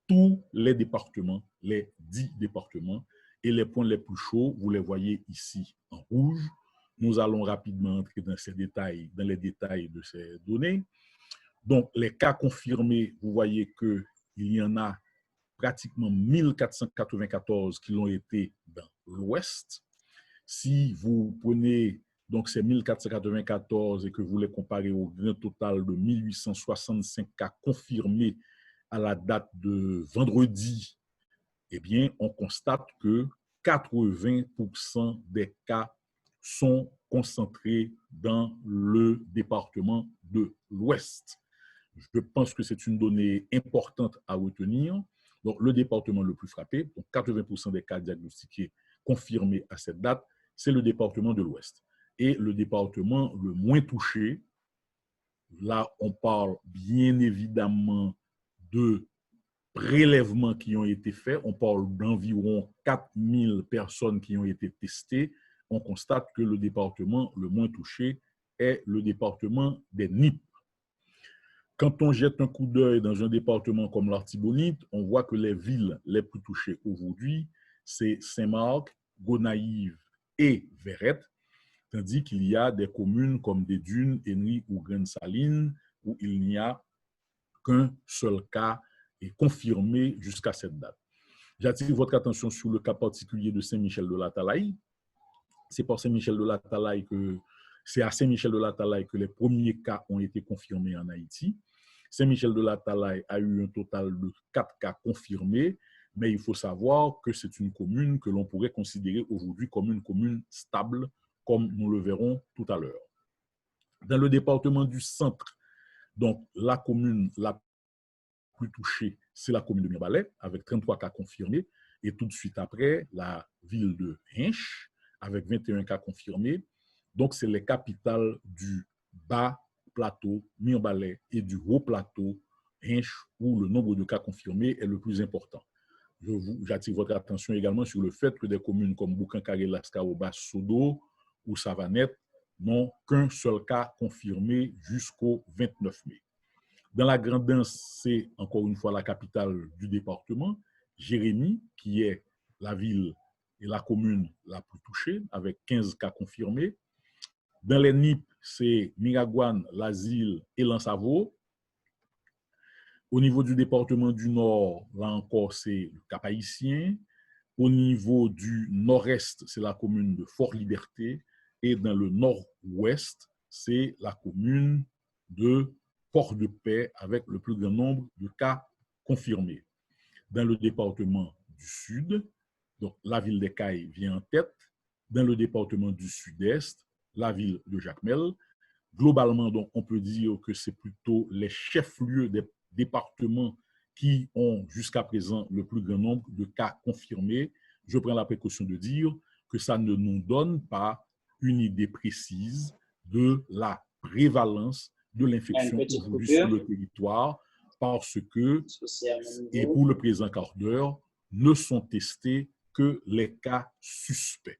tous les départements, les 10 départements, et les points les plus chauds, vous les voyez ici en rouge. Nous allons rapidement entrer dans ces détails, dans les détails de ces données. Donc, les cas confirmés, vous voyez qu'il y en a pratiquement 1494 qui l'ont été dans l'Ouest. Si vous prenez donc ces 1494 et que vous les comparez au grand total de 1865 cas confirmés à la date de vendredi, eh bien, on constate que 80% des cas sont concentrés dans le département de l'Ouest. Je pense que c'est une donnée importante à retenir. Donc, le département le plus frappé, donc 80% des cas diagnostiqués confirmés à cette date, c'est le département de l'Ouest. Et le département le moins touché, là, on parle bien évidemment de prélèvements qui ont été faits. On parle d'environ 4000 personnes qui ont été testées. On constate que le département le moins touché est le département des NIP. Quand on jette un coup d'œil dans un département comme l'Artibonite, on voit que les villes les plus touchées aujourd'hui, c'est Saint-Marc, Gonaïves et Verrette, tandis qu'il y a des communes comme des Dunes, Henry ou Grande-Saline, où il n'y a qu'un seul cas est confirmé jusqu'à cette date. J'attire votre attention sur le cas particulier de Saint-Michel-de-la-Talaye. C'est par Saint-Michel-de-la-Talaye que c'est à Saint-Michel-de-la-Talaye que les premiers cas ont été confirmés en Haïti. Saint-Michel-de-la-Talaye a eu un total de 4 cas confirmés, mais il faut savoir que c'est une commune que l'on pourrait considérer aujourd'hui comme une commune stable, comme nous le verrons tout à l'heure. Dans le département du Centre, donc la commune la plus touchée, c'est la commune de Mirbalais, avec 33 cas confirmés, et tout de suite après, la ville de Hinche, avec 21 cas confirmés. Donc, c'est les capitales du bas plateau, Mirbalais, et du haut plateau, Hinche, où le nombre de cas confirmés est le plus important. J'attire votre attention également sur le fait que des communes comme Boukankare, Lascaoba, Sodo ou Savanette n'ont qu'un seul cas confirmé jusqu'au 29 mai. Dans la Grand'Anse, c'est encore une fois la capitale du département, Jérémie, qui est la ville et la commune la plus touchée, avec 15 cas confirmés. Dans les NIP, c'est Miragouane, L'Asile et Lansavo. Au niveau du département du Nord, là encore, c'est le Cap-Haïtien. Au niveau du Nord-Est, c'est la commune de Fort-Liberté. Et dans le Nord-Ouest, c'est la commune de Port-de-Paix avec le plus grand nombre de cas confirmés. Dans le département du Sud, donc la ville des Cayes vient en tête. Dans le département du Sud-Est, la ville de Jacmel. Globalement, donc, on peut dire que c'est plutôt les chefs-lieux des départements qui ont jusqu'à présent le plus grand nombre de cas confirmés. Je prends la précaution de dire que ça ne nous donne pas une idée précise de la prévalence de l'infection aujourd'hui sur le territoire parce que, et pour le présent quart d'heure, ne sont testés que les cas suspects.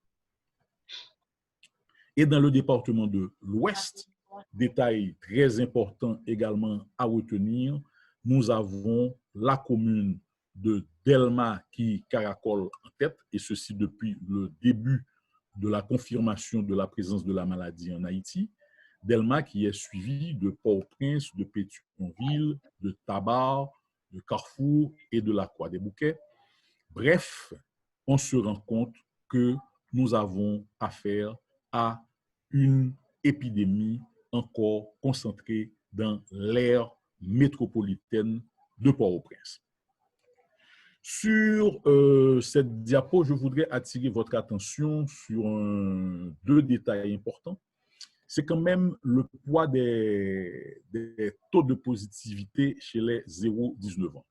Et dans le département de l'Ouest, détail très important également à retenir, nous avons la commune de Delma qui caracole en tête, et ceci depuis le début de la confirmation de la présence de la maladie en Haïti. Delma qui est suivi de Port-au-Prince, de Pétionville, de Tabar, de Carrefour et de la Croix-des-Bouquets. Bref, on se rend compte que nous avons affaire à une épidémie encore concentrée dans l'aire métropolitaine de Port-au-Prince. Sur cette diapo, je voudrais attirer votre attention sur deux détails importants. C'est quand même le poids des taux de positivité chez les 0-19 ans.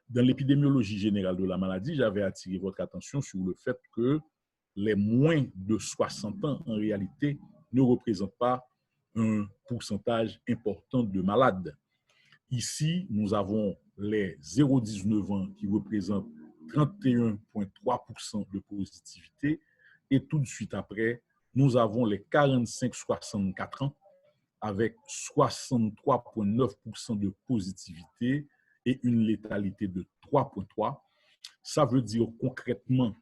Dans l'épidémiologie générale de la maladie, j'avais attiré votre attention sur le fait que les moins de 60 ans, en réalité, ne représentent pas un pourcentage important de malades. Ici, nous avons les 0-19 ans qui représentent 31,3% de positivité et tout de suite après, nous avons les 45-64 ans avec 63,9% de positivité et une létalité de 3,3. Ça veut dire concrètement,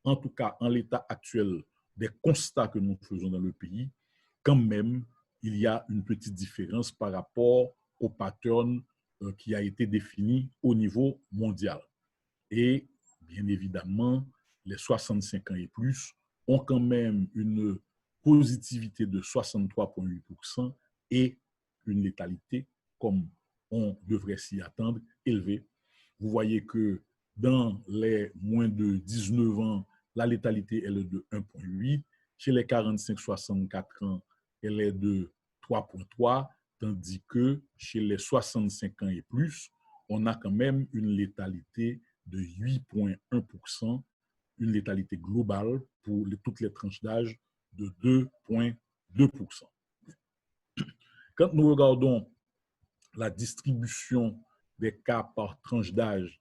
en tout cas en l'état actuel des constats que nous faisons dans le pays, quand même, il y a une petite différence par rapport au pattern qui a été défini au niveau mondial. Et bien évidemment, les 65 ans et plus ont quand même une positivité de 63,8% et une létalité, comme on devrait s'y attendre, élevée. Vous voyez que dans les moins de 19 ans, la létalité elle est de 1,8. Chez les 45-64 ans, elle est de 3,3, tandis que chez les 65 ans et plus, on a quand même une létalité de 8,1%, une létalité globale pour toutes les tranches d'âge de 2,2%. Quand nous regardons la distribution des cas par tranche d'âge,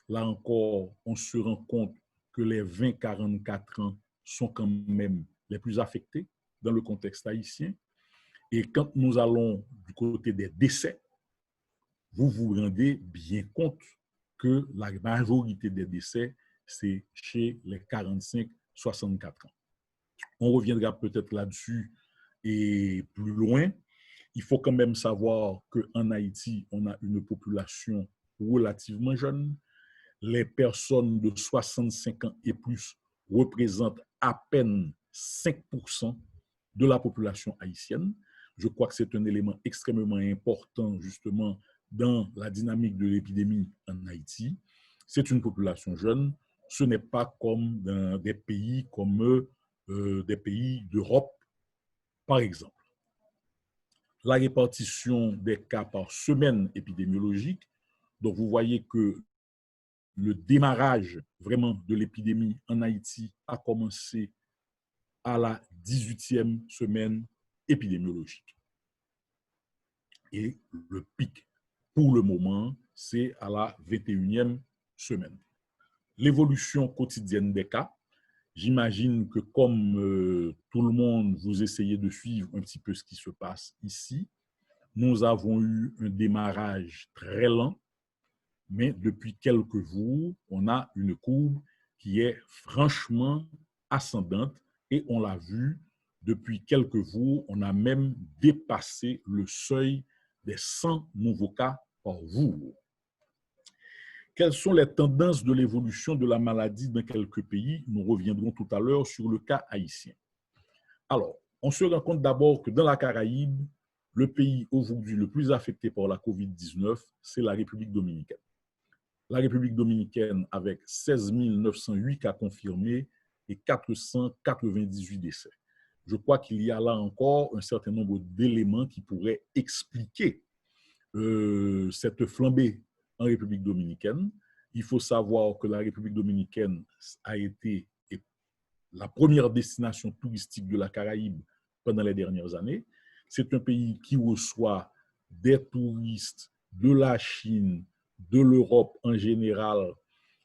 là encore, on se rend compte que les 20-44 ans sont quand même les plus affectés dans le contexte haïtien. Et quand nous allons du côté des décès, vous vous rendez bien compte que la majorité des décès, c'est chez les 45-64 ans. On reviendra peut-être là-dessus et plus loin. Il faut quand même savoir qu'en Haïti, on a une population relativement jeune. Les personnes de 65 ans et plus représentent à peine 5% de la population haïtienne. Je crois que c'est un élément extrêmement important justement dans la dynamique de l'épidémie en Haïti. C'est une population jeune. Ce n'est pas comme dans des pays comme des pays d'Europe, par exemple. La répartition des cas par semaine épidémiologique. Donc, vous voyez que le démarrage vraiment de l'épidémie en Haïti a commencé à la 18e semaine épidémiologique. Et le pic, pour le moment, c'est à la 21e semaine. L'évolution quotidienne des cas, j'imagine que comme tout le monde, vous essayez de suivre un petit peu ce qui se passe ici. Nous avons eu un démarrage très lent, mais depuis quelques jours, on a une courbe qui est franchement ascendante et on l'a vu, depuis quelques jours, on a même dépassé le seuil des 100 nouveaux cas par jour. Quelles sont les tendances de l'évolution de la maladie dans quelques pays? Nous reviendrons tout à l'heure sur le cas haïtien. Alors, on se rend compte d'abord que dans la Caraïbe, le pays aujourd'hui le plus affecté par la COVID-19, c'est la République dominicaine. La République dominicaine avec 16 908 cas confirmés et 498 décès. Je crois qu'il y a là encore un certain nombre d'éléments qui pourraient expliquer cette flambée en République dominicaine. Il faut savoir que la République dominicaine a été la première destination touristique de la Caraïbe pendant les dernières années. C'est un pays qui reçoit des touristes de la Chine, de l'Europe en général,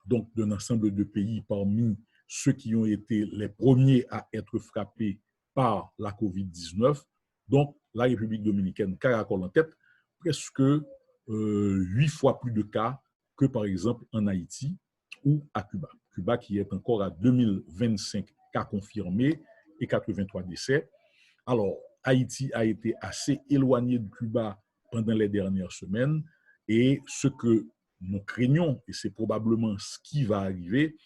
donc d'un ensemble de pays parmi ceux qui ont été les premiers à être frappés par la COVID-19. Donc, la République dominicaine caracole en tête, presque 8 fois plus de cas que, par exemple, en Haïti ou à Cuba. Cuba qui est encore à 2025 cas confirmés et 83 décès. Alors, Haïti a été assez éloigné de Cuba pendant les dernières semaines et ce que nous craignons, et c'est probablement ce qui va arriver,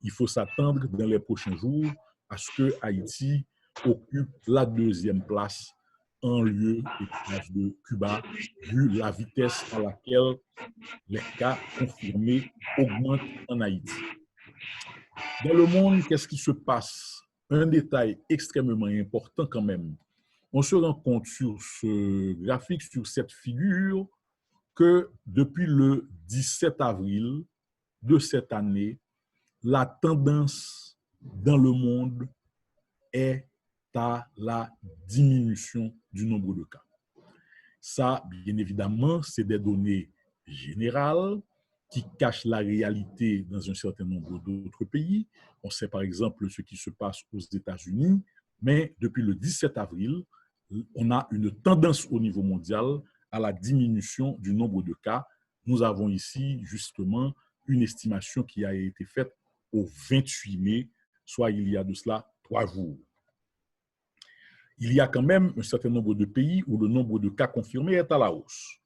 il faut s'attendre dans les prochains jours à ce que Haïti occupe la deuxième place en lieu et place de Cuba, vu la vitesse à laquelle les cas confirmés augmentent en Haïti. Dans le monde, qu'est-ce qui se passe? Un détail extrêmement important quand même. On se rend compte sur ce graphique, sur cette figure, que depuis le 17 avril de cette année, la tendance dans le monde est à la diminution du nombre de cas. Ça, bien évidemment, c'est des données générales qui cachent la réalité dans un certain nombre d'autres pays. On sait par exemple ce qui se passe aux États-Unis, mais depuis le 17 avril, on a une tendance au niveau mondial à la diminution du nombre de cas nous avons ici justement une estimation qui a été faite au 28 mai, soit il y a de cela 3 jours. Il y a quand même un certain nombre de pays où le nombre de cas confirmés est à la hausse.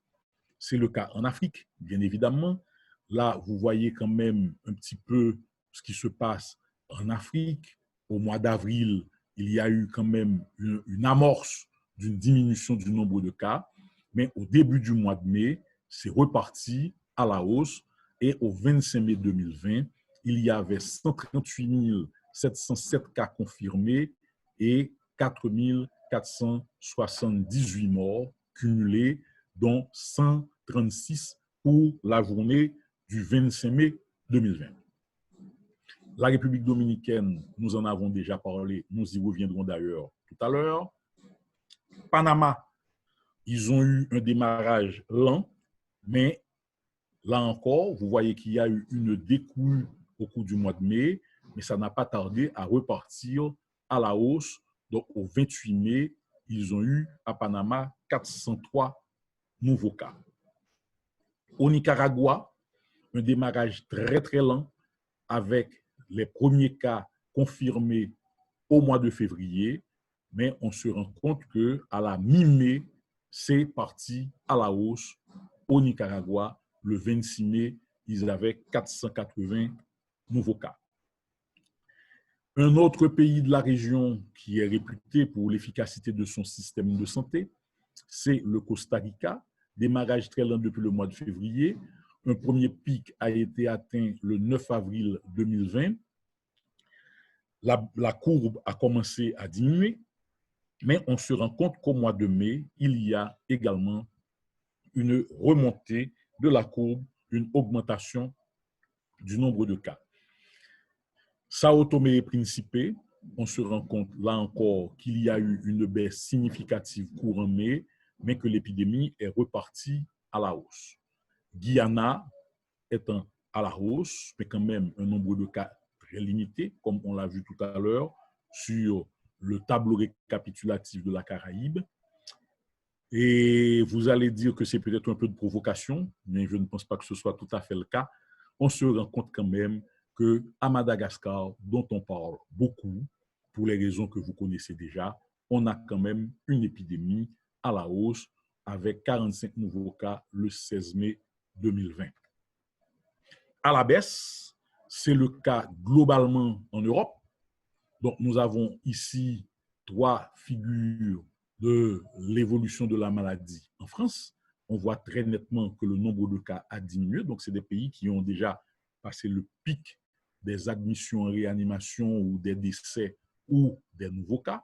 C'est le cas en Afrique, bien évidemment. Là, vous voyez quand même un petit peu ce qui se passe en Afrique. Au mois d'avril, il y a eu quand même une amorce d'une diminution du nombre de cas, mais au début du mois de mai, c'est reparti à la hausse et au 25 mai 2020, il y avait 138 707 cas confirmés et 4 478 morts cumulés, dont 136 pour la journée du 25 mai 2020. La République dominicaine, nous en avons déjà parlé, nous y reviendrons d'ailleurs tout à l'heure. Panama, ils ont eu un démarrage lent, mais là encore, vous voyez qu'il y a eu une découle au cours du mois de mai, mais ça n'a pas tardé à repartir à la hausse. Donc, au 28 mai, ils ont eu à Panama 403 nouveaux cas. Au Nicaragua, un démarrage très très lent avec les premiers cas confirmés au mois de février, mais on se rend compte qu'à la mi-mai, c'est parti à la hausse au Nicaragua. Le 26 mai, ils avaient 480 nouveaux cas. Un autre pays de la région qui est réputé pour l'efficacité de son système de santé, c'est le Costa Rica. Démarrage très lent depuis le mois de février. Un premier pic a été atteint le 9 avril 2020. La courbe a commencé à diminuer, mais on se rend compte qu'au mois de mai, il y a également une remontée de la courbe, une augmentation du nombre de cas. Sao Tomé et Principe, on se rend compte là encore qu'il y a eu une baisse significative courant mai, mais que l'épidémie est repartie à la hausse. Guyana étant à la hausse, mais quand même un nombre de cas très limité, comme on l'a vu tout à l'heure sur le tableau récapitulatif de la Caraïbe. Et vous allez dire que c'est peut-être un peu de provocation, mais je ne pense pas que ce soit tout à fait le cas. On se rend compte quand même qu'à Madagascar, dont on parle beaucoup, pour les raisons que vous connaissez déjà, on a quand même une épidémie à la hausse avec 45 nouveaux cas le 16 mai 2020. À la baisse, c'est le cas globalement en Europe. Donc, nous avons ici 3 figures de l'évolution de la maladie en France. On voit très nettement que le nombre de cas a diminué. Donc, c'est des pays qui ont déjà passé le pic des admissions en réanimation ou des décès ou des nouveaux cas.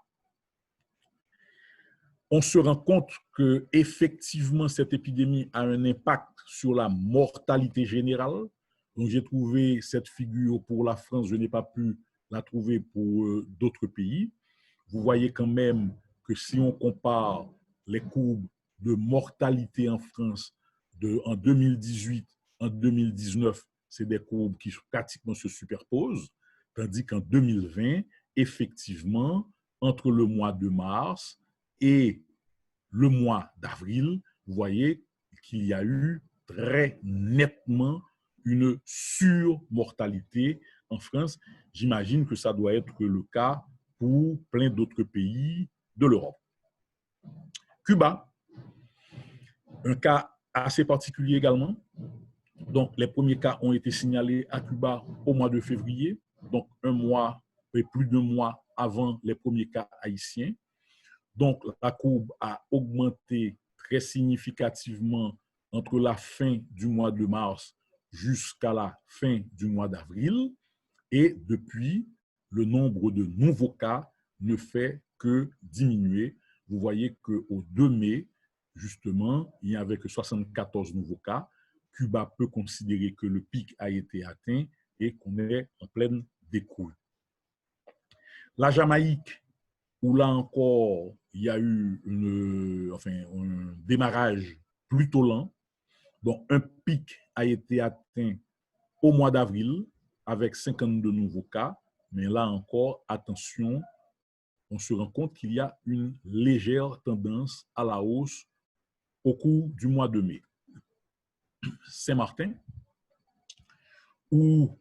On se rend compte qu'effectivement, cette épidémie a un impact sur la mortalité générale. Donc, j'ai trouvé cette figure pour la France, je n'ai pas pu la trouver pour d'autres pays. Vous voyez quand même que si on compare les courbes de mortalité en France en 2018, en 2019, c'est des courbes qui pratiquement se superposent, tandis qu'en 2020, effectivement, entre le mois de mars et le mois d'avril, vous voyez qu'il y a eu très nettement une surmortalité en France. J'imagine que ça doit être le cas pour plein d'autres pays de l'Europe. Cuba, un cas assez particulier également. Donc, les premiers cas ont été signalés à Cuba au mois de février, donc un mois et plus d'un mois avant les premiers cas haïtiens. Donc, la courbe a augmenté très significativement entre la fin du mois de mars jusqu'à la fin du mois d'avril. Et depuis, le nombre de nouveaux cas ne fait que diminuer. Vous voyez qu'au 2 mai, justement, il n'y avait que 74 nouveaux cas. Cuba peut considérer que le pic a été atteint et qu'on est en pleine découle. La Jamaïque, où là encore, il y a eu un démarrage plutôt lent. Donc, un pic a été atteint au mois d'avril avec 52 nouveaux cas. Mais là encore, attention, on se rend compte qu'il y a une légère tendance à la hausse au cours du mois de mai. Saint-Martin, où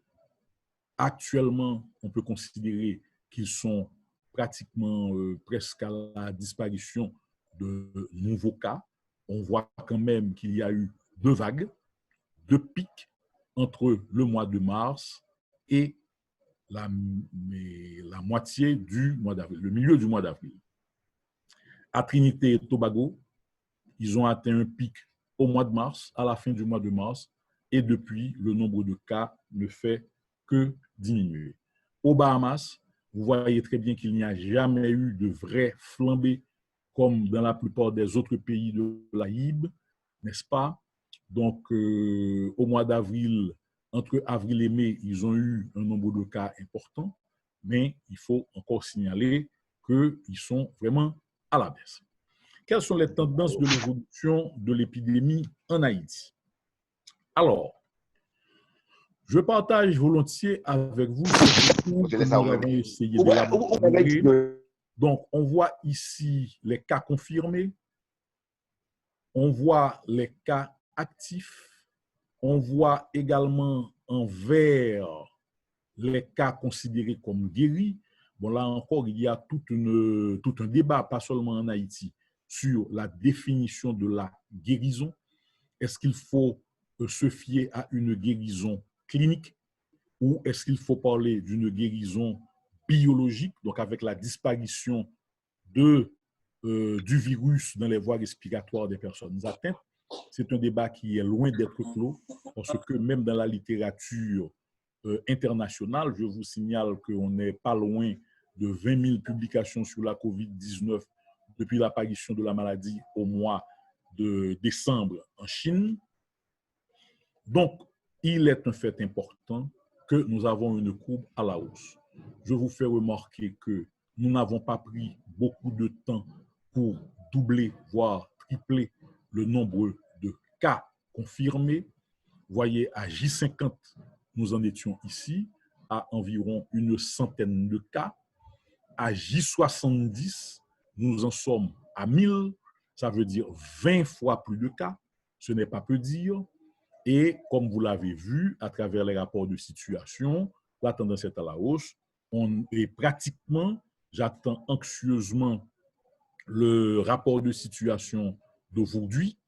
actuellement, on peut considérer qu'ils sont pratiquement presque à la disparition de nouveaux cas. On voit quand même qu'il y a eu 2 vagues, 2 pics entre le mois de mars et la moitié du mois d'avril, le milieu du mois d'avril. À Trinité et Tobago, ils ont atteint un pic au mois de mars, à la fin du mois de mars, et depuis, le nombre de cas ne fait que diminuer. Aux Bahamas, vous voyez très bien qu'il n'y a jamais eu de vraie flambée comme dans la plupart des autres pays de la HIB, n'est-ce pas? Donc, au mois d'avril, entre avril et mai, ils ont eu un nombre de cas important, mais il faut encore signaler qu'ils sont vraiment à la baisse. Quelles sont les tendances de l'évolution de l'épidémie en Haïti? Alors, je partage volontiers avec vous ce que nous avons essayé d'élaborer. Donc, on voit ici les cas confirmés, on voit les cas actifs, on voit également en vert les cas considérés comme guéris. Bon, là encore, il y a tout un débat, pas seulement en Haïti, sur la définition de la guérison. Est-ce qu'il faut se fier à une guérison clinique ou est-ce qu'il faut parler d'une guérison biologique, donc avec la disparition du virus dans les voies respiratoires des personnes atteintes? C'est un débat qui est loin d'être clos, parce que même dans la littérature internationale, je vous signale qu'on n'est pas loin de 20 000 publications sur la COVID-19 depuis l'apparition de la maladie au mois de décembre en Chine. Donc, il est un fait important que nous avons une courbe à la hausse. Je vous fais remarquer que nous n'avons pas pris beaucoup de temps pour doubler, voire tripler le nombre de cas confirmés. Voyez, à J50, nous en étions ici à environ une centaine de cas. À J70, nous en sommes à 1000, ça veut dire 20 fois plus de cas. Ce n'est pas peu dire. Et comme vous l'avez vu à travers les rapports de situation, la tendance est à la hausse. On est pratiquement, j'attends anxieusement le rapport de situation d'aujourd'hui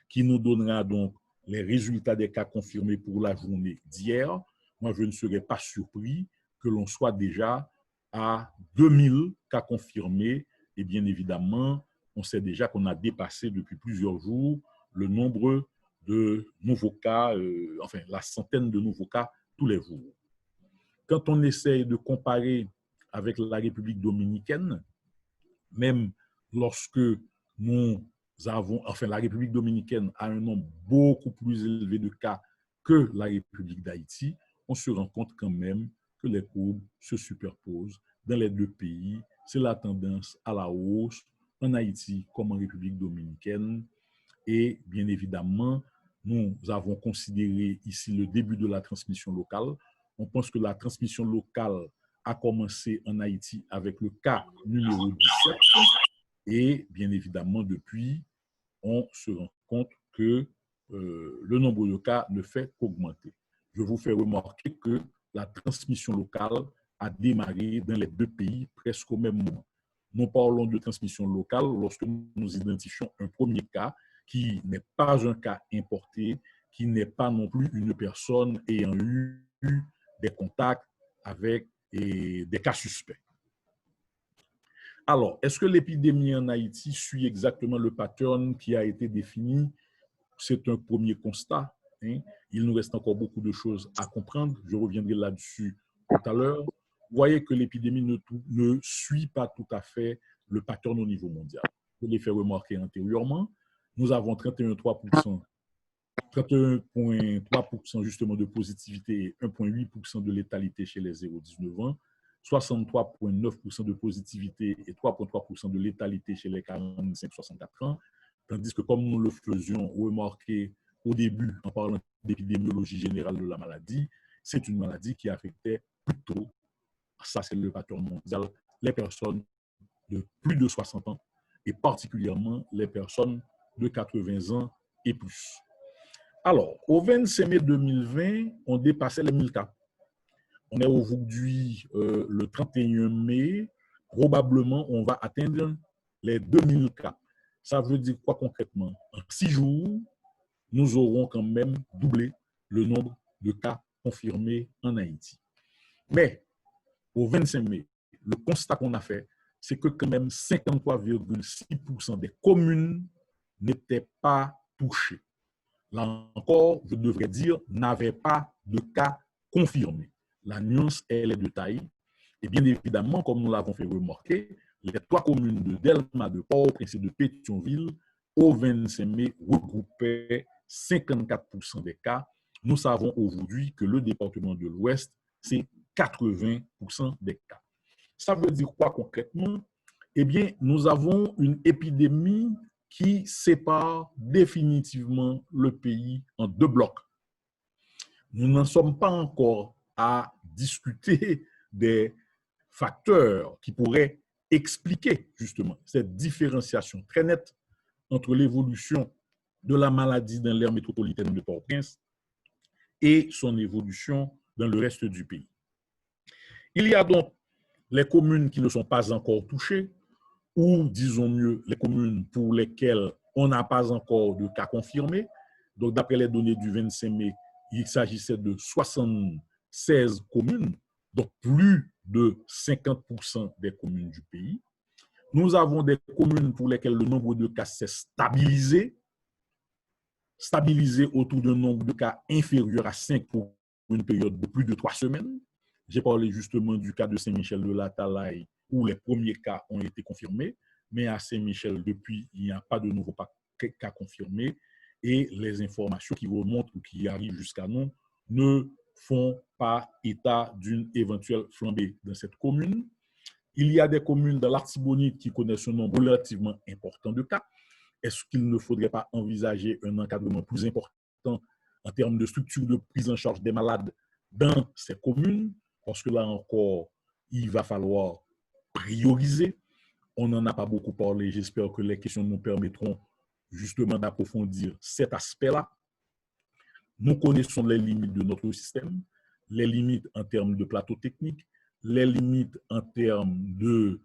qui nous donnera donc les résultats des cas confirmés pour la journée d'hier. Moi, je ne serais pas surpris que l'on soit déjà à 2000 cas confirmés. Et bien évidemment, on sait déjà qu'on a dépassé depuis plusieurs jours le nombre de nouveaux cas, enfin la centaine de nouveaux cas tous les jours. Quand on essaye de comparer avec la République dominicaine, même lorsque nous avons, enfin la République dominicaine a un nombre beaucoup plus élevé de cas que la République d'Haïti, on se rend compte quand même que les courbes se superposent dans les deux pays. C'est la tendance à la hausse en Haïti comme en République dominicaine. Et bien évidemment, nous avons considéré ici le début de la transmission locale. On pense que la transmission locale a commencé en Haïti avec le cas numéro 17. Et bien évidemment, depuis, on se rend compte que le nombre de cas ne fait qu'augmenter. Je vous fais remarquer que la transmission locale a démarré dans les deux pays presque au même moment. Nous parlons de transmission locale lorsque nous identifions un premier cas qui n'est pas un cas importé, qui n'est pas non plus une personne ayant eu des contacts avec des cas suspects. Alors, est-ce que l'épidémie en Haïti suit exactement le pattern qui a été défini? C'est un premier constat. Hein. Il nous reste encore beaucoup de choses à comprendre. Je reviendrai là-dessus tout à l'heure. Vous voyez que l'épidémie ne suit pas tout à fait le pattern au niveau mondial. Je l'ai fait remarquer antérieurement. Nous avons 31,3% justement de positivité et 1,8% de létalité chez les 0-19 ans. 63,9% de positivité et 3,3% de létalité chez les 45-64 ans, tandis que comme nous le faisions remarquer au début en parlant d'épidémiologie générale de la maladie, c'est une maladie qui affectait plutôt, ça c'est le pattern mondial, les personnes de plus de 60 ans et particulièrement les personnes de 80 ans et plus. Alors, au 25 mai 2020, on dépassait les 1000 cas. On est aujourd'hui le 31 mai. Probablement, on va atteindre les 2000 cas. Ça veut dire quoi concrètement? En 6 jours, nous aurons quand même doublé le nombre de cas confirmés en Haïti. Mais au 25 mai, le constat qu'on a fait, c'est que quand même 53,6% des communes n'étaient pas touchées. Là encore, je devrais dire, n'avaient pas de cas confirmés. La nuance, elle est de taille. Et bien évidemment, comme nous l'avons fait remarquer, les 3 communes de Delma, de Port-au-Prince et de Pétionville, au 25 mai, regroupaient 54% des cas. Nous savons aujourd'hui que le département de l'Ouest, c'est 80% des cas. Ça veut dire quoi concrètement? Eh bien, nous avons une épidémie qui sépare définitivement le pays en 2 blocs. Nous n'en sommes pas encore à discuter des facteurs qui pourraient expliquer justement cette différenciation très nette entre l'évolution de la maladie dans l'aire métropolitaine de Port-au-Prince et son évolution dans le reste du pays. Il y a donc les communes qui ne sont pas encore touchées, ou disons mieux, les communes pour lesquelles on n'a pas encore de cas confirmés. Donc, d'après les données du 25 mai, il s'agissait de 76 communes, donc plus de 50% des communes du pays. Nous avons des communes pour lesquelles le nombre de cas s'est stabilisé autour d'un nombre de cas inférieur à 5 pour une période de plus de 3 semaines. J'ai parlé justement du cas de Saint-Michel de la Talaye, où les premiers cas ont été confirmés, mais à Saint-Michel, depuis, il n'y a pas de nouveaux cas confirmés, et les informations qui remontent ou qui arrivent jusqu'à nous ne font pas état d'une éventuelle flambée dans cette commune. Il y a des communes dans l'Artibonite qui connaissent un nombre relativement important de cas. Est-ce qu'il ne faudrait pas envisager un encadrement plus important en termes de structure de prise en charge des malades dans ces communes? Parce que là encore, il va falloir prioriser. On n'en a pas beaucoup parlé. J'espère que les questions nous permettront justement d'approfondir cet aspect-là. Nous connaissons les limites de notre système, les limites en termes de plateau technique, les limites en termes de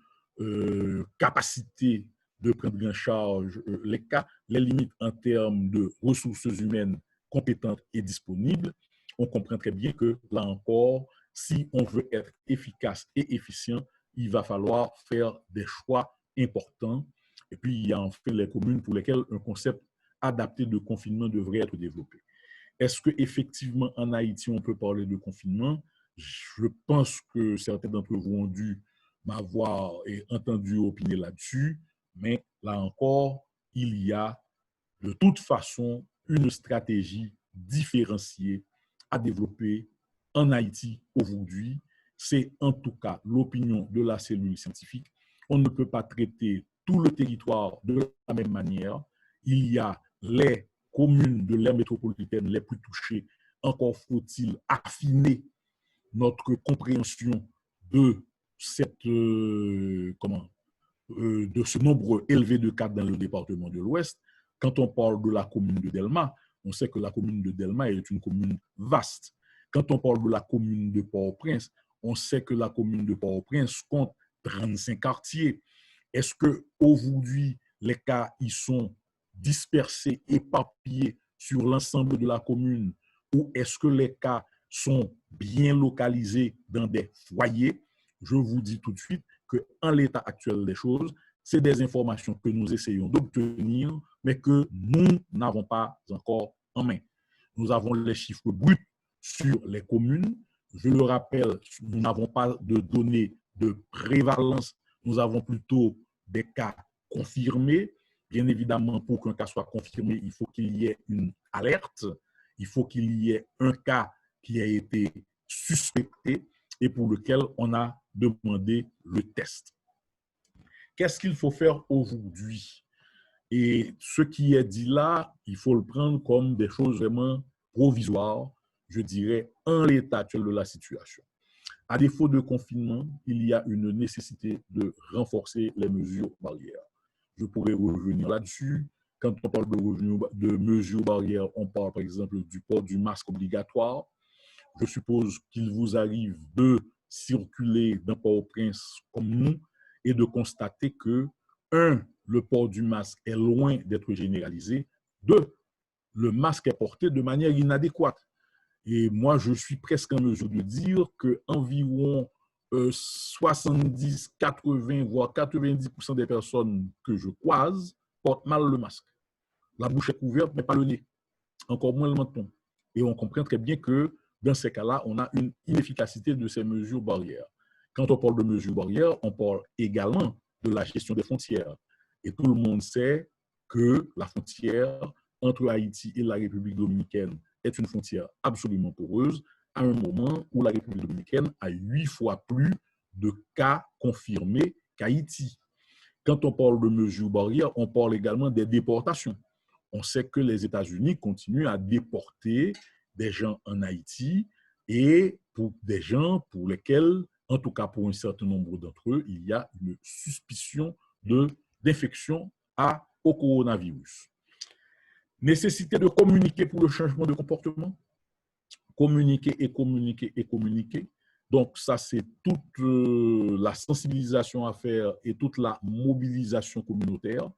capacité de prendre en charge les cas, les limites en termes de ressources humaines compétentes et disponibles. On comprend très bien que, là encore, si on veut être efficace et efficient, il va falloir faire des choix importants. Et puis, il y a enfin les communes pour lesquelles un concept adapté de confinement devrait être développé. Est-ce qu'effectivement, en Haïti, on peut parler de confinement? Je pense que certains d'entre vous ont dû m'avoir entendu opiner là-dessus, mais là encore, il y a de toute façon une stratégie différenciée à développer en Haïti aujourd'hui. C'est en tout cas l'opinion de la cellule scientifique. On ne peut pas traiter tout le territoire de la même manière. Il y a les communes de l'aire métropolitaine les plus touchées. Encore faut-il affiner notre compréhension de cette, de ce nombre élevé de cas dans le département de l'Ouest. Quand on parle de la commune de Delma, on sait que la commune de Delma est une commune vaste. Quand on parle de la commune de Port-au-Prince, on sait que la commune de Port-au-Prince compte 35 quartiers. Est-ce qu'aujourd'hui, les cas y sont dispersés, éparpillés sur l'ensemble de la commune, ou est-ce que les cas sont bien localisés dans des foyers? Je vous dis tout de suite qu'en l'état actuel des choses, c'est des informations que nous essayons d'obtenir, mais que nous n'avons pas encore en main. Nous avons les chiffres bruts sur les communes. Je le rappelle, nous n'avons pas de données de prévalence. Nous avons plutôt des cas confirmés. Bien évidemment, pour qu'un cas soit confirmé, il faut qu'il y ait une alerte. Il faut qu'il y ait un cas qui a été suspecté et pour lequel on a demandé le test. Qu'est-ce qu'il faut faire aujourd'hui? Et ce qui est dit là, il faut le prendre comme des choses vraiment provisoires, je dirais, en l'état actuel de la situation. À défaut de confinement, il y a une nécessité de renforcer les mesures barrières. Je pourrais revenir là-dessus. Quand on parle de mesures barrières, on parle par exemple du port du masque obligatoire. Je suppose qu'il vous arrive de circuler dans Port-au-Prince comme nous et de constater que, un, le port du masque est loin d'être généralisé. Deux, le masque est porté de manière inadéquate. Et moi, je suis presque en mesure de dire qu'environ 70, 80, voire 90% des personnes que je croise portent mal le masque. La bouche est couverte, mais pas le nez. Encore moins le menton. Et on comprend très bien que dans ces cas-là, on a une inefficacité de ces mesures barrières. Quand on parle de mesures barrières, on parle également de la gestion des frontières. Et tout le monde sait que la frontière entre Haïti et la République dominicaine est une frontière absolument poreuse, à un moment où la République dominicaine a 8 fois plus de cas confirmés qu'Haïti. Quand on parle de mesures barrières, on parle également des déportations. On sait que les États-Unis continuent à déporter des gens en Haïti et pour des gens pour lesquels, en tout cas pour un certain nombre d'entre eux, il y a une suspicion d'infection au coronavirus. Nécessité de communiquer pour le changement de comportement. Communiquer et communiquer et communiquer. Donc, ça, c'est toute la sensibilisation à faire et toute la mobilisation communautaire.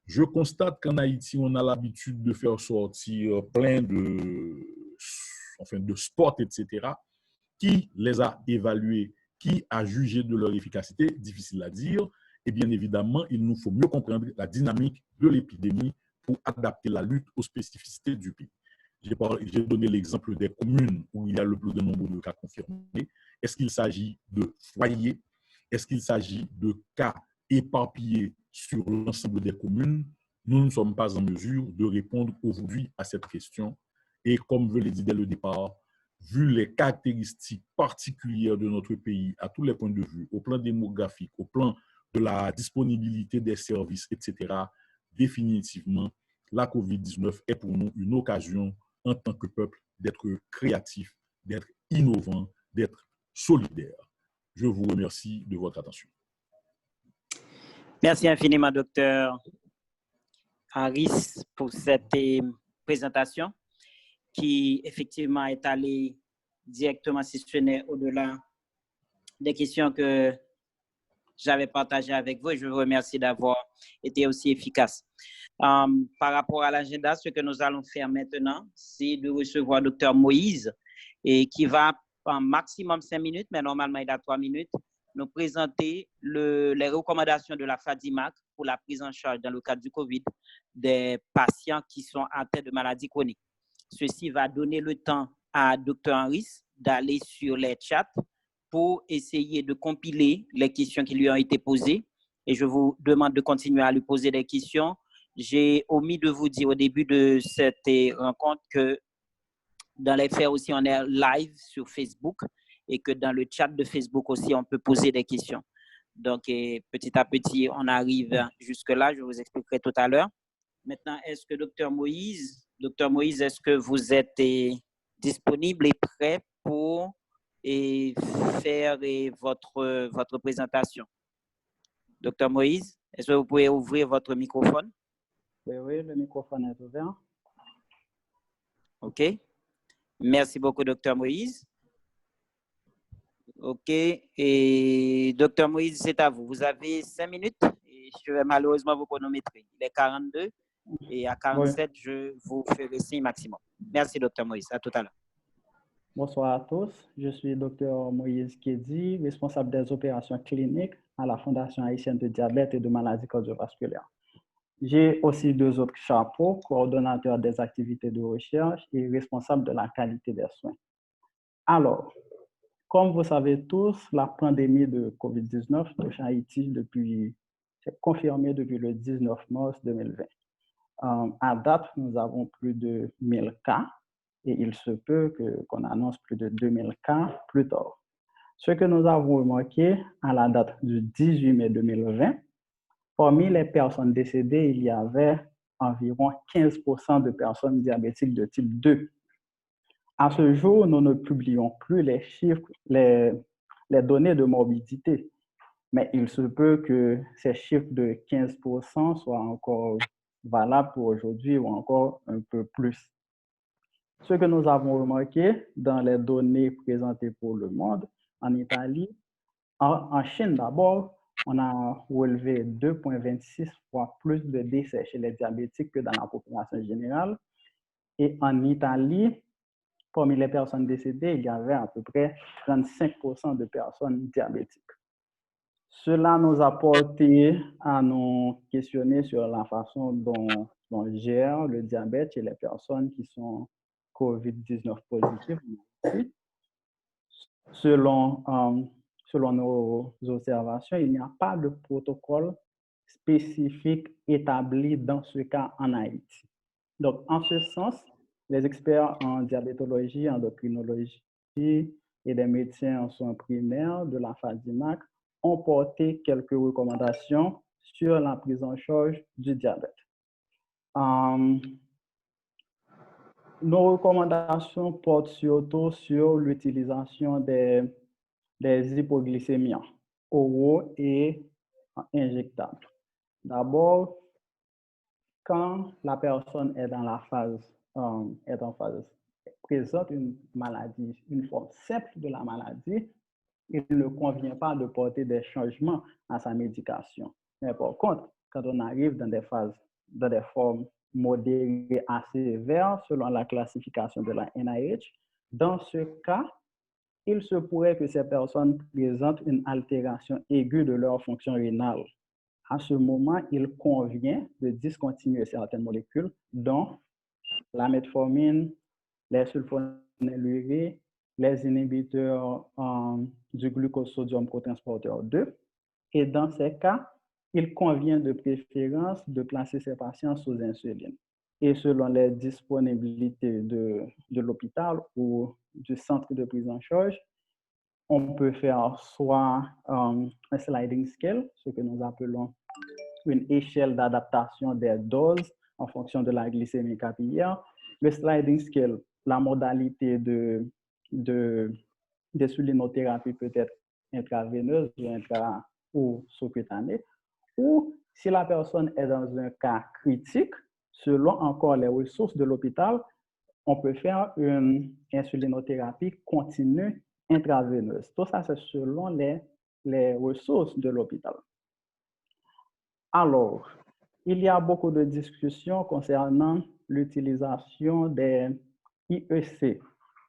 Je constate qu'en Haïti, on a l'habitude de faire sortir plein de spots, etc. Qui les a évalués, qui a jugé de leur efficacité, difficile à dire. Et bien évidemment, il nous faut mieux comprendre la dynamique de l'épidémie pour adapter la lutte aux spécificités du pays. J'ai donné l'exemple des communes où il y a le plus de nombre de cas confirmés. Est-ce qu'il s'agit de foyers? Est-ce qu'il s'agit de cas éparpillés sur l'ensemble des communes? Nous ne sommes pas en mesure de répondre aujourd'hui à cette question. Et comme je l'ai dit dès le départ, vu les caractéristiques particulières de notre pays à tous les points de vue, au plan démographique, au plan de la disponibilité des services, etc., définitivement, la COVID-19 est pour nous une occasion en tant que peuple d'être créatif, d'être innovant, d'être solidaire. Je vous remercie de votre attention. Merci infiniment, Dr. Harris, pour cette présentation qui effectivement est allée directement, si ce n'est au-delà des questions que j'avais partagées avec vous. Et je vous remercie d'avoir été aussi efficace. Par rapport à l'agenda, ce que nous allons faire maintenant, c'est de recevoir Dr. Moïse, et qui va en maximum 5 minutes, mais normalement il a 3 minutes, nous présenter les recommandations de la FADIMAC pour la prise en charge dans le cadre du COVID des patients qui sont atteints de maladies chroniques. Ceci va donner le temps à Dr. Harris d'aller sur les chats pour essayer de compiler les questions qui lui ont été posées. Et je vous demande de continuer à lui poser des questions. J'ai omis de vous dire au début de cette rencontre que dans les faits aussi, on est live sur Facebook et que dans le chat de Facebook aussi, on peut poser des questions. Donc, petit à petit, on arrive jusque-là. Je vous expliquerai tout à l'heure. Maintenant, est-ce que Dr. Moïse, est-ce que vous êtes disponible et prêt pour faire votre présentation? Dr. Moïse, est-ce que vous pouvez ouvrir votre microphone? Oui, le microphone est ouvert. OK. Merci beaucoup, Dr. Moïse. OK. Et Dr. Moïse, c'est à vous. Vous avez 5 minutes et je vais malheureusement vous chronométrer. Il est 42 et à 47, oui. Je vous ferai signe maximum. Merci, Dr. Moïse. À tout à l'heure. Bonsoir à tous. Je suis Dr. Moïse Kédi, responsable des opérations cliniques à la Fondation haïtienne de diabète et de maladies cardiovasculaires. J'ai aussi 2 autres chapeaux, coordonnateur des activités de recherche et responsable de la qualité des soins. Alors, comme vous savez tous, la pandémie de COVID-19 touche Haïti c'est confirmé depuis le 19 mars 2020. À date, nous avons plus de 1000 cas et il se peut qu'on annonce plus de 2000 cas plus tard. Ce que nous avons remarqué à la date du 18 mai 2020, parmi les personnes décédées, il y avait environ 15% de personnes diabétiques de type 2. À ce jour, nous ne publions plus les chiffres, les données de morbidité, mais il se peut que ces chiffres de 15% soient encore valable pour aujourd'hui ou encore un peu plus. Ce que nous avons remarqué dans les données présentées pour le monde, en Italie, en Chine d'abord, on a relevé 2,26 fois plus de décès chez les diabétiques que dans la population générale. Et en Italie, parmi les personnes décédées, il y avait à peu près 35% de personnes diabétiques. Cela nous a porté à nous questionner sur la façon dont on gère le diabète chez les personnes qui sont COVID-19 positives. Selon nos observations, il n'y a pas de protocole spécifique établi dans ce cas en Haïti. Donc, en ce sens, les experts en diabétologie, endocrinologie et des médecins en soins primaires de la FADIMAC ont porté quelques recommandations sur la prise en charge du diabète. Nos recommandations portent surtout sur l'utilisation des hypoglycémiants oraux et injectables. D'abord, quand la personne est dans la phase, présente une maladie, une forme simple de la maladie, il ne convient pas de porter des changements à sa médication. Mais par contre, quand on arrive dans des formes modérées à sévères, selon la classification de la NIH, dans ce cas, il se pourrait que ces personnes présentent une altération aiguë de leur fonction rénale. À ce moment, il convient de discontinuer certaines molécules, dont la metformine, les sulfonylurées, les inhibiteurs du glucosodium cotransporteur 2. Et dans ces cas, il convient de préférence de placer ces patients sous insuline. Et selon les disponibilités de l'hôpital ou du centre de prise en charge, on peut faire soit un sliding scale, ce que nous appelons une échelle d'adaptation des doses en fonction de la glycémie capillaire. Le sliding scale, la modalité de d'insulinothérapie peut être intraveineuse ou sous-cutanée. Ou si la personne est dans un cas critique, selon encore les ressources de l'hôpital, on peut faire une insulinothérapie continue intraveineuse. Tout ça, c'est selon les ressources de l'hôpital. Alors, il y a beaucoup de discussions concernant l'utilisation des IEC,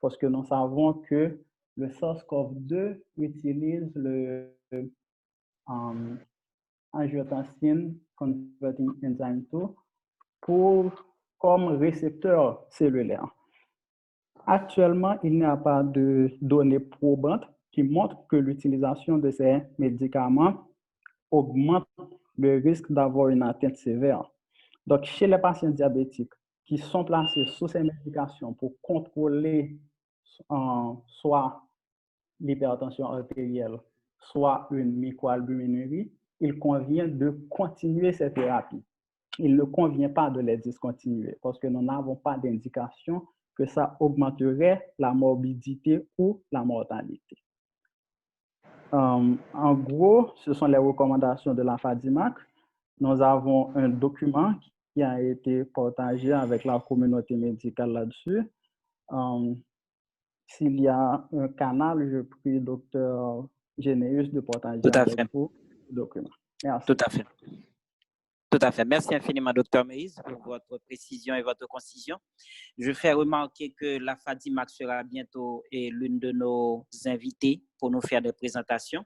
parce que nous savons que le SARS-CoV-2 utilise le angiotensin converting enzyme 2 comme récepteur cellulaire. Actuellement, il n'y a pas de données probantes qui montrent que l'utilisation de ces médicaments augmente le risque d'avoir une atteinte sévère. Donc, chez les patients diabétiques qui sont placés sous ces médications pour contrôler soit l'hypertension artérielle, soit une microalbuminurie, il convient de continuer ces thérapies. Il ne convient pas de les discontinuer parce que nous n'avons pas d'indication que ça augmenterait la morbidité ou la mortalité. En gros, ce sont les recommandations de la FADIMAC. Nous avons un document qui a été partagé avec la communauté médicale là-dessus. S'il y a un canal, je prie Dr. Généus de partager avec vous le document. Merci. Tout à fait. Tout à fait. Merci infiniment, Dr. Moïse, pour votre précision et votre concision. Je fais remarquer que la FADIMAC sera bientôt l'une de nos invités pour nous faire des présentations.